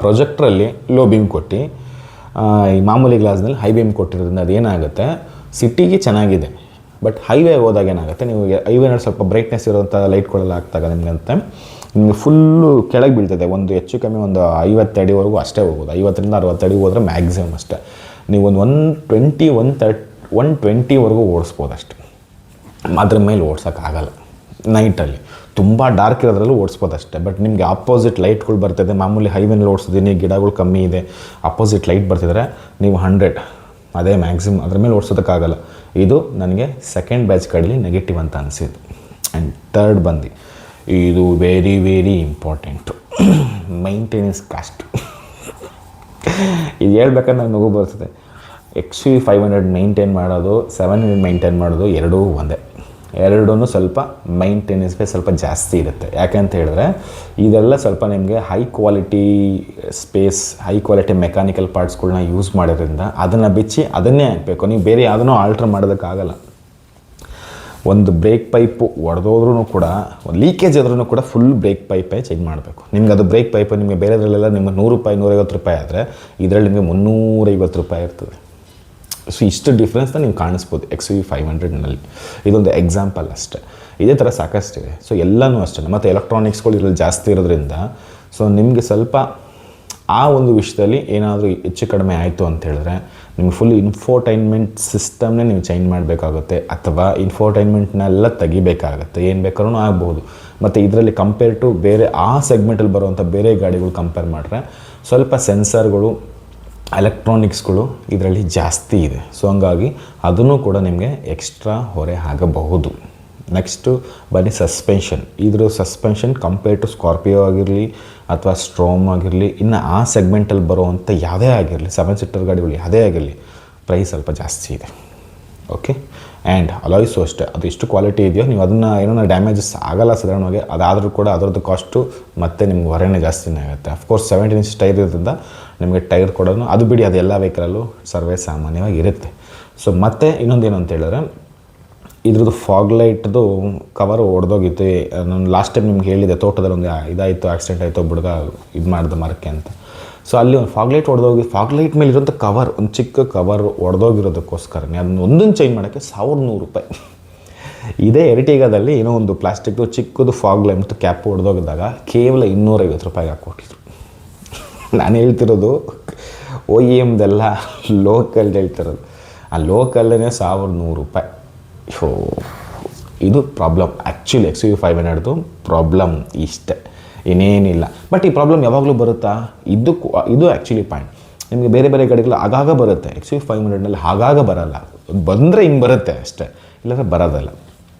ಪ್ರೊಜೆಕ್ಟ್ರಲ್ಲಿ ಲೋ ಬೀಮ್ ಕೊಟ್ಟು ಈ ಮಾಮೂಲಿ ಗ್ಲಾಸ್ನಲ್ಲಿ ಹೈ ಬೀಮ್ ಕೊಟ್ಟಿರೋದ್ರಿಂದ ಅದೇನಾಗುತ್ತೆ, ಸಿಟಿಗೆ ಚೆನ್ನಾಗಿದೆ. ಬಟ್ ಹೈವೇ ಹೋದಾಗ ಏನಾಗುತ್ತೆ, ನೀವು ಹೈವೇನಲ್ಲಿ ಸ್ವಲ್ಪ ಬ್ರೈಟ್ನೆಸ್ ಇರೋಂಥ ಲೈಟ್ಗಳೆಲ್ಲ ಹಾಕ್ದಾಗ ನಿಮಗೆ ಫುಲ್ಲು ಕೆಳಗೆ ಬೀಳ್ತದೆ. ಒಂದು ಹೆಚ್ಚು ಕಮ್ಮಿ ಒಂದು 50 ಅಡಿವರೆಗೂ ಅಷ್ಟೇ ಹೋಗೋದು. 50ರಿಂದ 60 ಅಡಿ ಹೋದರೆ ಮ್ಯಾಕ್ಸಿಮಮ್ ಅಷ್ಟೇ. ನೀವು ಒಂದು 120ವರೆಗೂ ಓಡಿಸ್ಬೋದು ಅಷ್ಟೆ. ಅದ್ರ ಮೇಲೆ ಓಡ್ಸೋಕ್ಕಾಗಲ್ಲ. ನೈಟಲ್ಲಿ ತುಂಬ ಡಾರ್ಕ್ ಇರೋದ್ರಲ್ಲೂ ಓಡಿಸ್ಬೋದು ಅಷ್ಟೇ. ಬಟ್ ನಿಮಗೆ ಆಪೋಸಿಟ್ ಲೈಟ್ಗಳು ಬರ್ತಿದೆ. ಮಾಮೂಲಿ ಹೈವೇನಲ್ಲಿ ಓಡಿಸಿದ್ದೀನಿ, ಗಿಡಗಳು ಕಮ್ಮಿ ಇದೆ, ಆಪೋಸಿಟ್ ಲೈಟ್ ಬರ್ತಿದ್ರೆ ನೀವು 100 ಅದೇ ಮ್ಯಾಕ್ಸಿಮಮ್, ಅದ್ರ ಮೇಲೆ ಓಡಿಸೋದಕ್ಕಾಗಲ್ಲ. ಇದು ನನಗೆ ಸೆಕೆಂಡ್ ಬ್ಯಾಚ್ ಕಡೆಯಲ್ಲಿ ನೆಗೆಟಿವ್ ಅಂತ ಅನಿಸಿದ್ದು. ಆ್ಯಂಡ್ ಥರ್ಡ್ ಬಂದು ಇದು very very important, maintenance cost. ಇದು ಹೇಳ್ಬೇಕಾದ್ರೆ ನನಗೆ ನಗು ಬರ್ತದೆ. XUV 500 ಮೈಂಟೈನ್ ಮಾಡೋದು, 700 ಮೈಂಟೈನ್ ಮಾಡೋದು ಎರಡೂ ಒಂದೇ. ಎರಡೂ ಸ್ವಲ್ಪ ಮೈಂಟೆನೆನ್ಸ್ಗೆ ಸ್ವಲ್ಪ ಜಾಸ್ತಿ ಇರುತ್ತೆ. ಯಾಕೆ ಅಂತ ಹೇಳಿದ್ರೆ ಇದೆಲ್ಲ ಸ್ವಲ್ಪ ನಿಮಗೆ high quality space, high quality mechanical ಪಾರ್ಟ್ಸ್ಗಳನ್ನ ಯೂಸ್ ಮಾಡೋದ್ರಿಂದ ಅದನ್ನು ಬಿಚ್ಚಿ ಅದನ್ನೇ ಹಾಕಬೇಕು. ನೀವು ಬೇರೆ ಯಾವುದನ್ನೂ ಆಲ್ಟ್ರ್ ಮಾಡೋದಕ್ಕಾಗಲ್ಲ. ಒಂದು ಬ್ರೇಕ್ ಪೈಪು ಒಡೆದೋದ್ರೂ ಕೂಡ, ಒಂದು ಲೀಕೇಜ್ ಆದ್ರೂ ಕೂಡ ಫುಲ್ ಬ್ರೇಕ್ ಪೈಪೇ ಚೇಂಜ್ ಮಾಡಬೇಕು. ನಿಮ್ಗೆ ಅದು ಬ್ರೇಕ್ ಪೈಪು ನಿಮಗೆ ಬೇರೆದ್ರಲ್ಲೆಲ್ಲ ನಿಮಗೆ ₹100 ₹150 ಆದರೆ ಇದರಲ್ಲಿ ನಿಮಗೆ ₹350 ಇರ್ತದೆ. ಸೊ ಇಷ್ಟು ಡಿಫ್ರೆನ್ಸ್ನ ನೀವು ಕಾಣಿಸ್ಬೋದು XUV 500ನಲ್ಲಿ. ಇದೊಂದು ಎಕ್ಸಾಂಪಲ್ ಅಷ್ಟೇ. ಇದೇ ಥರ ಸಾಕಷ್ಟಿದೆ. ಸೊ ಎಲ್ಲನೂ ಅಷ್ಟೇ. ಮತ್ತು ಎಲೆಕ್ಟ್ರಾನಿಕ್ಸ್ಗಳು ಇದರಲ್ಲಿ ಜಾಸ್ತಿ ಇರೋದ್ರಿಂದ ಸೊ ನಿಮಗೆ ಸ್ವಲ್ಪ ಆ ಒಂದು ವಿಷಯದಲ್ಲಿ ಏನಾದರೂ ಹೆಚ್ಚು ಕಡಿಮೆ ಆಯಿತು ಅಂತ ಹೇಳಿದ್ರೆ ನಿಮಗೆ ಫುಲ್ ಇನ್ಫೋಟೈನ್ಮೆಂಟ್ ಸಿಸ್ಟಮ್ನೇ ನೀವು ಚೇಂಜ್ ಮಾಡಬೇಕಾಗುತ್ತೆ, ಅಥವಾ ಇನ್ಫೋಟೈನ್ಮೆಂಟ್ನೆಲ್ಲ ತೆಗಿಬೇಕಾಗುತ್ತೆ. ಏನು ಬೇಕಾದ್ರೂ ಆಗ್ಬೋದು. ಮತ್ತು ಇದರಲ್ಲಿ ಕಂಪೇರ್ ಟು ಬೇರೆ ಆ ಸೆಗ್ಮೆಂಟಲ್ಲಿ ಬರುವಂಥ ಬೇರೆ ಗಾಡಿಗಳು ಕಂಪೇರ್ ಮಾಡಿದ್ರೆ ಸ್ವಲ್ಪ ಸೆನ್ಸರ್ಗಳು, ಎಲೆಕ್ಟ್ರಾನಿಕ್ಸ್ಗಳು ಇದರಲ್ಲಿ ಜಾಸ್ತಿ ಇದೆ. ಸೊ ಹಂಗಾಗಿ ಅದನ್ನು ಕೂಡ ನಿಮಗೆ ಎಕ್ಸ್ಟ್ರಾ ಹೊರೆ ಆಗಬಹುದು. ನೆಕ್ಸ್ಟು ಬನ್ನಿ ಸಸ್ಪೆನ್ಷನ್. ಇದ್ರ ಸಸ್ಪೆನ್ಷನ್ ಕಂಪೇರ್ ಟು ಸ್ಕಾರ್ಪಿಯೋ ಆಗಿರಲಿ ಅಥವಾ ಸ್ಟ್ರೋಮ್ ಆಗಿರಲಿ, ಇನ್ನು ಆ ಸೆಗ್ಮೆಂಟಲ್ಲಿ ಬರುವಂಥ ಯಾವುದೇ ಆಗಿರಲಿ, 7 ಸೀಟರ್ ಗಾಡಿಗಳು ಯಾವುದೇ ಆಗಿರಲಿ, ಪ್ರೈಸ್ ಸ್ವಲ್ಪ ಜಾಸ್ತಿ ಇದೆ. ಓಕೆ. ಆ್ಯಂಡ್ ಅಲಾಯ್ಸು ಅಷ್ಟೇ, ಅದು ಎಷ್ಟು ಕ್ವಾಲಿಟಿ ಇದೆಯೋ ನೀವು ಅದನ್ನು ಏನೋ ಡ್ಯಾಮೇಜಸ್ ಆಗಲ್ಲ ಸಾಧಾರಣವಾಗಿ, ಅದಾದರೂ ಕೂಡ ಅದರದ್ದು ಕಾಸ್ಟು ಮತ್ತು ನಿಮ್ಗೆ ಹೊರೆನೇ ಜಾಸ್ತಿನೇ ಆಗುತ್ತೆ. ಅಫ್ಕೋರ್ಸ್ 17 ಇಂಚ್ ಟೈರ್ ಇರೋದ್ರಿಂದ ನಿಮಗೆ ಟೈರ್ ಕೊಡೋದು ಅದು ಬಿಡಿ, ಅದು ಎಲ್ಲ ವೆಹಿಕಲಲ್ಲೂ ಸರ್ವೇ ಸಾಮಾನ್ಯವಾಗಿ ಇರುತ್ತೆ. ಸೊ ಮತ್ತು ಇನ್ನೊಂದೇನು ಅಂತ ಹೇಳಿದ್ರೆ ಇದ್ರದ್ದು ಫಾಗ್ ಲೈಟ್ದು ಕವರ್ ಒಡೆದೋಗಿತ್ತು. ನಾನು ಲಾಸ್ಟ್ ಟೈಮ್ ನಿಮ್ಗೆ ಹೇಳಿದೆ, ತೋಟದಲ್ಲಿ ಒಂದು ಇದಾಯಿತು, ಆಕ್ಸಿಡೆಂಟ್ ಆಯಿತು, ಹುಡುಗ ಇದು ಮಾಡಿದ ಮರಕ್ಕೆ ಅಂತ. ಸೊ ಅಲ್ಲಿ ಒಂದು ಫಾಗ್ ಲೈಟ್ ಹೊಡೆದೋಗಿ, ಫಾಗ್ ಲೈಟ್ ಮೇಲೆ ಇರೋಂಥ ಕವರ್, ಒಂದು ಚಿಕ್ಕ ಕವರ್ ಒಡೆದೋಗಿರೋದಕ್ಕೋಸ್ಕರನೇ ಅದನ್ನ ಒಂದೊಂದು ಚೇಂಜ್ ಮಾಡೋಕ್ಕೆ 1100 ರೂಪಾಯಿ. ಇದೇ ಎರ್ಟಿಗಾದಲ್ಲಿ ಏನೋ ಒಂದು ಪ್ಲಾಸ್ಟಿಕ್ದು ಚಿಕ್ಕದು ಫಾಗ್ ಲೈಟ್ ಕ್ಯಾಪ್ ಹೊಡೆದೋಗಿದ್ದಾಗ ಕೇವಲ 250 ರೂಪಾಯಿಗೆ ಹಾಕ್ಕೊಟ್ಟಿದ್ರು. ನಾನು ಹೇಳ್ತಿರೋದು OEMದೆಲ್ಲ ಲೋಕಲ್ ಹೇಳ್ತಿರೋದು. ಆ ಲೋಕಲ್ಲೇ 1100 ರೂಪಾಯಿ. ಸೊ ಇದು ಪ್ರಾಬ್ಲಮ್. ಆ್ಯಕ್ಚುಲಿ XUV 500ದು ಪ್ರಾಬ್ಲಮ್ ಇಷ್ಟೇ, ಇನ್ನೇನಿಲ್ಲ. ಬಟ್ ಈ ಪ್ರಾಬ್ಲಮ್ ಯಾವಾಗಲೂ ಬರುತ್ತಾ? ಇದು ಆ್ಯಕ್ಚುಲಿ ಪಾಯಿಂಟ್. ನಿಮಗೆ ಬೇರೆ ಬೇರೆ ಗಾಡಿಗಳು ಆಗಾಗ ಬರುತ್ತೆ, XUV 500ನಲ್ಲಿ ಆಗಾಗ ಬರಲ್ಲ. ಬಂದರೆ ಹಿಂಗೆ ಬರುತ್ತೆ ಅಷ್ಟೇ, ಇಲ್ಲಾಂದರೆ ಬರೋದಲ್ಲ.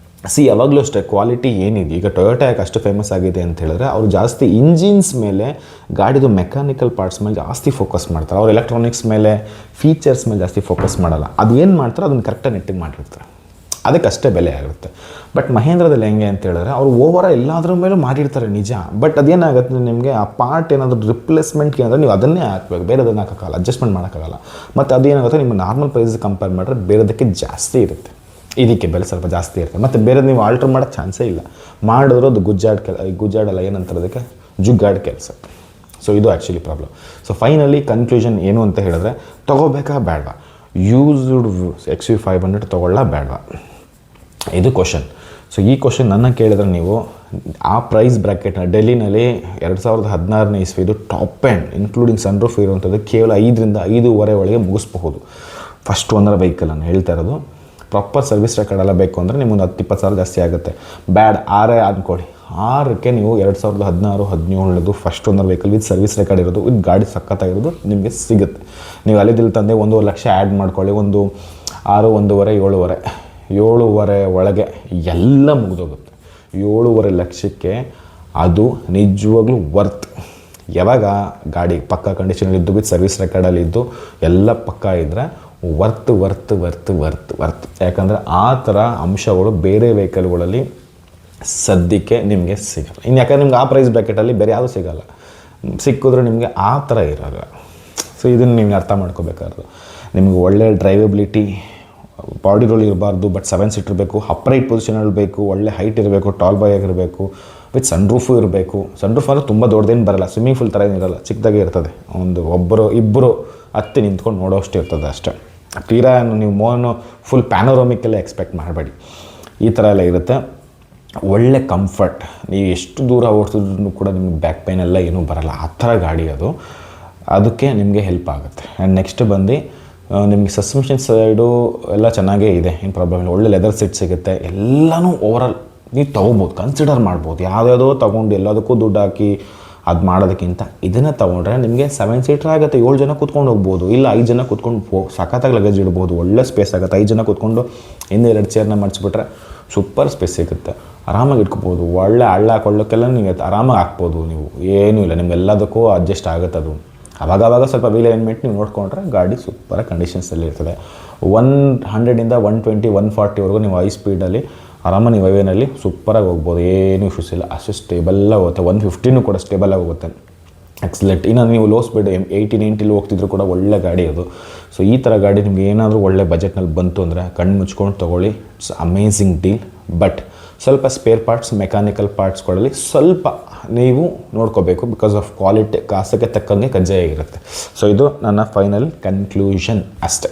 ಯಾವಾಗಲೂ ಅಷ್ಟೇ ಕ್ವಾಲಿಟಿ ಏನಿದೆ. ಈಗ ಟೊಯೋಟಾ ಯಾಕೆ ಅಷ್ಟು ಫೇಮಸ್ ಆಗಿದೆ ಅಂತ ಹೇಳಿದ್ರೆ ಅವರು ಜಾಸ್ತಿ ಇಂಜಿನ್ಸ್ ಮೇಲೆ, ಗಾಡಿದು ಮೆಕ್ಯಾನಿಕಲ್ ಪಾರ್ಟ್ಸ್ ಮೇಲೆ ಜಾಸ್ತಿ ಫೋಕಸ್ ಮಾಡ್ತಾರೆ. ಅವ್ರು ಎಲೆಕ್ಟ್ರಾನಿಕ್ಸ್ ಮೇಲೆ, ಫೀಚರ್ಸ್ ಮೇಲೆ ಜಾಸ್ತಿ ಫೋಕಸ್ ಮಾಡಲ್ಲ. ಅದು ಏನು ಮಾಡ್ತಾರೆ ಅದನ್ನು ಕರೆಕ್ಟಾಗಿ ನೆಟ್ಟಿಗೆ ಮಾಡಿರ್ತಾರೆ, ಅದಕ್ಕಷ್ಟೇ ಬೆಲೆ ಆಗುತ್ತೆ. ಬಟ್ ಮಹೇಂದ್ರದಲ್ಲಿ ಹೆಂಗೆ ಅಂತ ಹೇಳಿದ್ರೆ ಅವರು ಓವರಾಲ್ ಎಲ್ಲಾದ್ರ ಮೇಲೂ ಮಾಡಿರ್ತಾರೆ ನಿಜ. ಬಟ್ ಅದೇನಾಗುತ್ತೆ, ನಿಮಗೆ ಆ ಪಾರ್ಟ್ ಏನಾದರೂ ರಿಪ್ಲೇಸ್ಮೆಂಟ್ಗೆ ಅಂದರೆ ನೀವು ಅದನ್ನೇ ಹಾಕಬೇಕು, ಬೇರೆದನ್ನು ಹಾಕೋಕ್ಕಾಗಲ್ಲ, ಅಡ್ಜಸ್ಟ್ಮೆಂಟ್ ಮಾಡೋಕ್ಕಾಗಲ್ಲ. ಮತ್ತು ಅದೇನಾಗುತ್ತೆ, ನಿಮ್ಮ ನಾರ್ಮಲ್ ಪ್ರೈಸ್ ಕಂಪೇರ್ ಮಾಡಿದ್ರೆ ಬೇರೆದಕ್ಕೆ ಜಾಸ್ತಿ ಇರುತ್ತೆ, ಇದಕ್ಕೆ ಬೆಲೆ ಸ್ವಲ್ಪ ಜಾಸ್ತಿ ಇರುತ್ತೆ. ಮತ್ತು ಬೇರೆ ನೀವು ಆಲ್ಟ್ರ್ ಮಾಡೋಕ್ಕೆ ಚಾನ್ಸೇ ಇಲ್ಲ. ಮಾಡಿದ್ರು ಅದು ಗುಜ್ಜಾಡಲ್ಲ, ಏನಂತಾರೆ ಅದಕ್ಕೆ, ಜುಗ್ಗಾಡ್ ಕೆಲಸ. ಸೊ ಇದು actually problem. So finally conclusion ಏನು ಅಂತ ಹೇಳಿದ್ರೆ, ತೊಗೋಬೇಕಾ ಬೇಡವಾ, ಯೂಸ್ಡ್ XUV 500 ತೊಗೊಳ್ಳ ಬೇಡವಾ, ಇದು ಕ್ವಶನ್. ಸೊ ಈ ಕ್ವಶನ್ ನನ್ನ ಕೇಳಿದ್ರೆ ನೀವು ಆ ಪ್ರೈಸ್ ಬ್ರ್ಯಾಕೆಟ್ನ ಡೆಲ್ಲಿನಲ್ಲಿ 2016ನೇ ಇಸ್ವಿದು ಟಾಪ್ ಆ್ಯಂಡ್ ಇನ್ಕ್ಲೂಡಿಂಗ್ ಸನ್ರೂಫ್ ಇರುವಂಥದ್ದು ಕೇವಲ 5ರಿಂದ 5.5 ಒಳಗೆ ಮುಗಿಸ್ಬಹುದು. ಫಸ್ಟ್ ಓನರ್ ವೆಹಿಕಲ್ ನಾನು ಹೇಳ್ತಾ ಇರೋದು. ಪ್ರಾಪರ್ ಸರ್ವಿಸ್ ರೆಕಾರ್ಡ್ ಎಲ್ಲ ಬೇಕು ಅಂದರೆ ನಿಮ್ಮೊಂದು 10-20 ಸಾವಿರ ಜಾಸ್ತಿ ಆಗುತ್ತೆ. ಬ್ಯಾಡ್ 6 ಅಂದ್ಕೊಳ್ಳಿ, 6ಕ್ಕೆ ನೀವು 2016-17 first owner vehicle with service record ಇರೋದು, ವಿತ್ ಗಾಡಿ ಸಖತ್ತಾಗಿರೋದು ನಿಮಗೆ ಸಿಗುತ್ತೆ. ನೀವು ಅಲ್ಲಿದ್ದಲ್ಲಿ ತಂದೆ 1.5 ಲಕ್ಷ ಆ್ಯಡ್ ಮಾಡ್ಕೊಳ್ಳಿ, ಒಂದು 6, 1.5, 7.5 ಒಳಗೆ ಎಲ್ಲ ಮುಗಿದೋಗುತ್ತೆ. 7.5 ಲಕ್ಷಕ್ಕೆ ಅದು ನಿಜವಾಗ್ಲೂ ವರ್ತ್. ಯಾವಾಗ ಗಾಡಿ ಪಕ್ಕ ಕಂಡೀಷನಲ್ಲಿದ್ದು ವಿತ್ ಸರ್ವಿಸ್ ರೆಕಾರ್ಡಲ್ಲಿದ್ದು ಎಲ್ಲ ಪಕ್ಕ ಇದ್ದರೆ ವರ್ತ್. ಯಾಕಂದರೆ ಆ ಥರ ಅಂಶಗಳು ಬೇರೆ ವೆಹಿಕಲ್ಗಳಲ್ಲಿ ಸದ್ಯಕ್ಕೆ ನಿಮಗೆ ಸಿಗಲ್ಲ. ಇನ್ನು ಯಾಕಂದರೆ ನಿಮ್ಗೆ ಆ ಪ್ರೈಸ್ ಬ್ರ್ಯಾಕೆಟಲ್ಲಿ ಬೇರೆ ಯಾವುದೂ ಸಿಗೋಲ್ಲ. ಸಿಕ್ಕಿದ್ರೆ ನಿಮಗೆ ಆ ಥರ ಇರೋಲ್ಲ. ಸೊ ಇದನ್ನು ನೀವು ಅರ್ಥ ಮಾಡ್ಕೋಬೇಕಾದ್ರು. ನಿಮಗೆ ಒಳ್ಳೆ ಡ್ರೈವಬಿಲಿಟಿ, ಬಾಡಿ ರೋಲ್ ಇರಬಾರ್ದು, ಬಟ್ 7 ಸೀಟ್ ಇರಬೇಕು, ಅಪ್ರೈಟ್ ಪೊಸಿಷನಲ್ಲಿ ಬೇಕು, ಒಳ್ಳೆ ಹೈಟ್ ಇರಬೇಕು, ಟಾಲ್ ಬಾಯ್ ಆಗಿರಬೇಕು, ವಿತ್ ಸನ್ರೂಫು ಇರಬೇಕು. ಸನ್ರೂಫ್ ಅಂದರೆ ತುಂಬ ದೊಡ್ಡದೇನು ಬರಲ್ಲ, ಸ್ವಿಮ್ಮಿಂಗ್ ಫೂಲ್ ಥರ ಏನಿರಲ್ಲ, ಚಿಕ್ಕದಾಗೆ ಇರ್ತದೆ. ಇಬ್ಬರು ಹತ್ತಿ ನಿಂತ್ಕೊಂಡು ನೋಡೋಷ್ಟು ಇರ್ತದೆ ಅಷ್ಟೇ. ತೀರಾ ನೀವು ಫುಲ್ ಪ್ಯಾನೋರಾಮಿಕ್ಕೆಲ್ಲ ಎಕ್ಸ್ಪೆಕ್ಟ್ ಮಾಡಬೇಡಿ, ಈ ಥರ ಎಲ್ಲ ಇರುತ್ತೆ. ಒಳ್ಳೆ ಕಂಫರ್ಟ್, ನೀವು ಎಷ್ಟು ದೂರ ಓಡಿಸಿದ್ರು ಕೂಡ ನಿಮಗೆ ಬ್ಯಾಕ್ ಪೈನ್ ಎಲ್ಲ ಏನೂ ಬರಲ್ಲ, ಆ ಥರ ಗಾಡಿ ಅದು. ಅದಕ್ಕೆ ನಿಮಗೆ ಹೆಲ್ಪ್ ಆಗುತ್ತೆ. ಆ್ಯಂಡ್ ನೆಕ್ಸ್ಟ್ ಬಂದು ನಿಮಗೆ ಸಸ್ಪೆನ್ಷನ್ ಸೈಡು ಎಲ್ಲ ಚೆನ್ನಾಗೇ ಇದೆ, ಏನು ಪ್ರಾಬ್ಲಮ್ ಇಲ್ಲ. ಒಳ್ಳೆ ಲೆದರ್ ಸೀಟ್ ಸಿಗುತ್ತೆ, ಎಲ್ಲನೂ ಓವರಾಲ್ ನೀವು ತೊಗೋಬೋದು, ಕನ್ಸಿಡರ್ ಮಾಡ್ಬೋದು. ಯಾವುದ್ಯಾವುದೋ ತೊಗೊಂಡು ಎಲ್ಲದಕ್ಕೂ ದುಡ್ಡು ಹಾಕಿ ಅದು ಮಾಡೋದಕ್ಕಿಂತ ಇದನ್ನು ತೊಗೊಂಡ್ರೆ ನಿಮಗೆ 7 ಸೀಟ್ರ್ ಆಗುತ್ತೆ, 7 ಜನ ಕೂತ್ಕೊಂಡು ಹೋಗ್ಬೋದು, ಇಲ್ಲ 5 ಜನ ಕೂತ್ಕೊಂಡು ಸಖತ್ತಾಗಿ ಲಗೇಜ್ ಇಡ್ಬೋದು, ಒಳ್ಳೆ ಸ್ಪೇಸ್ ಆಗುತ್ತೆ. 5 ಜನ ಕೂತ್ಕೊಂಡು ಹಿಂದೆ 2 ಚೇರ್ನ ಮಾಡಿಸ್ಬಿಟ್ರೆ ಸೂಪರ್ ಸ್ಪೇಸ್ ಸಿಗುತ್ತೆ, ಆರಾಮಾಗಿ ಇಟ್ಕೋಬೋದು. ಒಳ್ಳೆ ಹಳ್ಳ ಕೊಳ್ಳೋಕ್ಕೆಲ್ಲ ನೀವು ಆರಾಮಾಗಿ ಹಾಕ್ಬೋದು. ನೀವು ಏನೂ ಇಲ್ಲ, ನಿಮ್ಗೆಲ್ಲದಕ್ಕೂ ಅಡ್ಜಸ್ಟ್ ಆಗುತ್ತೆ ಅದು. ಅವಾಗವಾಗ ಸ್ವಲ್ಪ ವೀಲ್ ಅಲೈನ್ಮೆಂಟ್ ನೀವು ನೋಡಿಕೊಂಡ್ರೆ ಗಾಡಿ ಸೂಪರ್ ಕಂಡೀಷನ್ಸಲ್ಲಿ ಇರ್ತದೆ. 100ಇಂದ 120, 140ವರೆಗೂ ನೀವು ಹೈ ಸ್ಪೀಡಲ್ಲಿ ಆರಾಮಾಗಿ ನೀವು ಹೈವೇನಲ್ಲಿ ಸೂಪರಾಗಿ ಹೋಗ್ಬೋದು, ಏನು ಇಶ್ಯೂಸ್ ಇಲ್ಲ. ಅಷ್ಟು ಸ್ಟೇಬಲ್ಲಾಗಿ ಹೋಗುತ್ತೆ. 150 ಕೂಡ ಸ್ಟೇಬಲಾಗಿ ಹೋಗುತ್ತೆ. ಎಕ್ಸಲೆಂಟ್. ಇನ್ನು ನೀವು ಲೋ ಸ್ಪೀಡ್ 80-90 ಹೋಗ್ತಿದ್ರು ಕೂಡ ಒಳ್ಳೆ ಗಾಡಿ ಅದು. ಸೊ ಈ ಥರ ಗಾಡಿ ನಿಮ್ಗೆ ಏನಾದರೂ ಒಳ್ಳೆ ಬಜೆಟ್ನಲ್ಲಿ ಬಂತು ಅಂದರೆ ಕಣ್ಣು ಮುಚ್ಕೊಂಡು ತೊಗೊಳ್ಳಿ, ಇಟ್ಸ್ ಅಮೇಝಿಂಗ್ ಡೀಲ್. ಬಟ್ ಸ್ವಲ್ಪ ಸ್ಪೇರ್ ಪಾರ್ಟ್ಸ್, ಮೆಕ್ಯಾನಿಕಲ್ ಪಾರ್ಟ್ಸ್ಗಳಲ್ಲಿ ಸ್ವಲ್ಪ ನೀವು ನೋಡ್ಕೋಬೇಕು, ಬಿಕಾಸ್ ಆಫ್ ಕ್ವಾಲಿಟಿ ಕಾಸಕ್ಕೆ ತಕ್ಕಂಗೆ ಕಜ್ಜಾಯ ಇರುತ್ತೆ. ಸೊ ಇದು ನನ್ನ ಫೈನಲ್ ಕನ್ಕ್ಲೂಷನ್ ಅಷ್ಟೇ.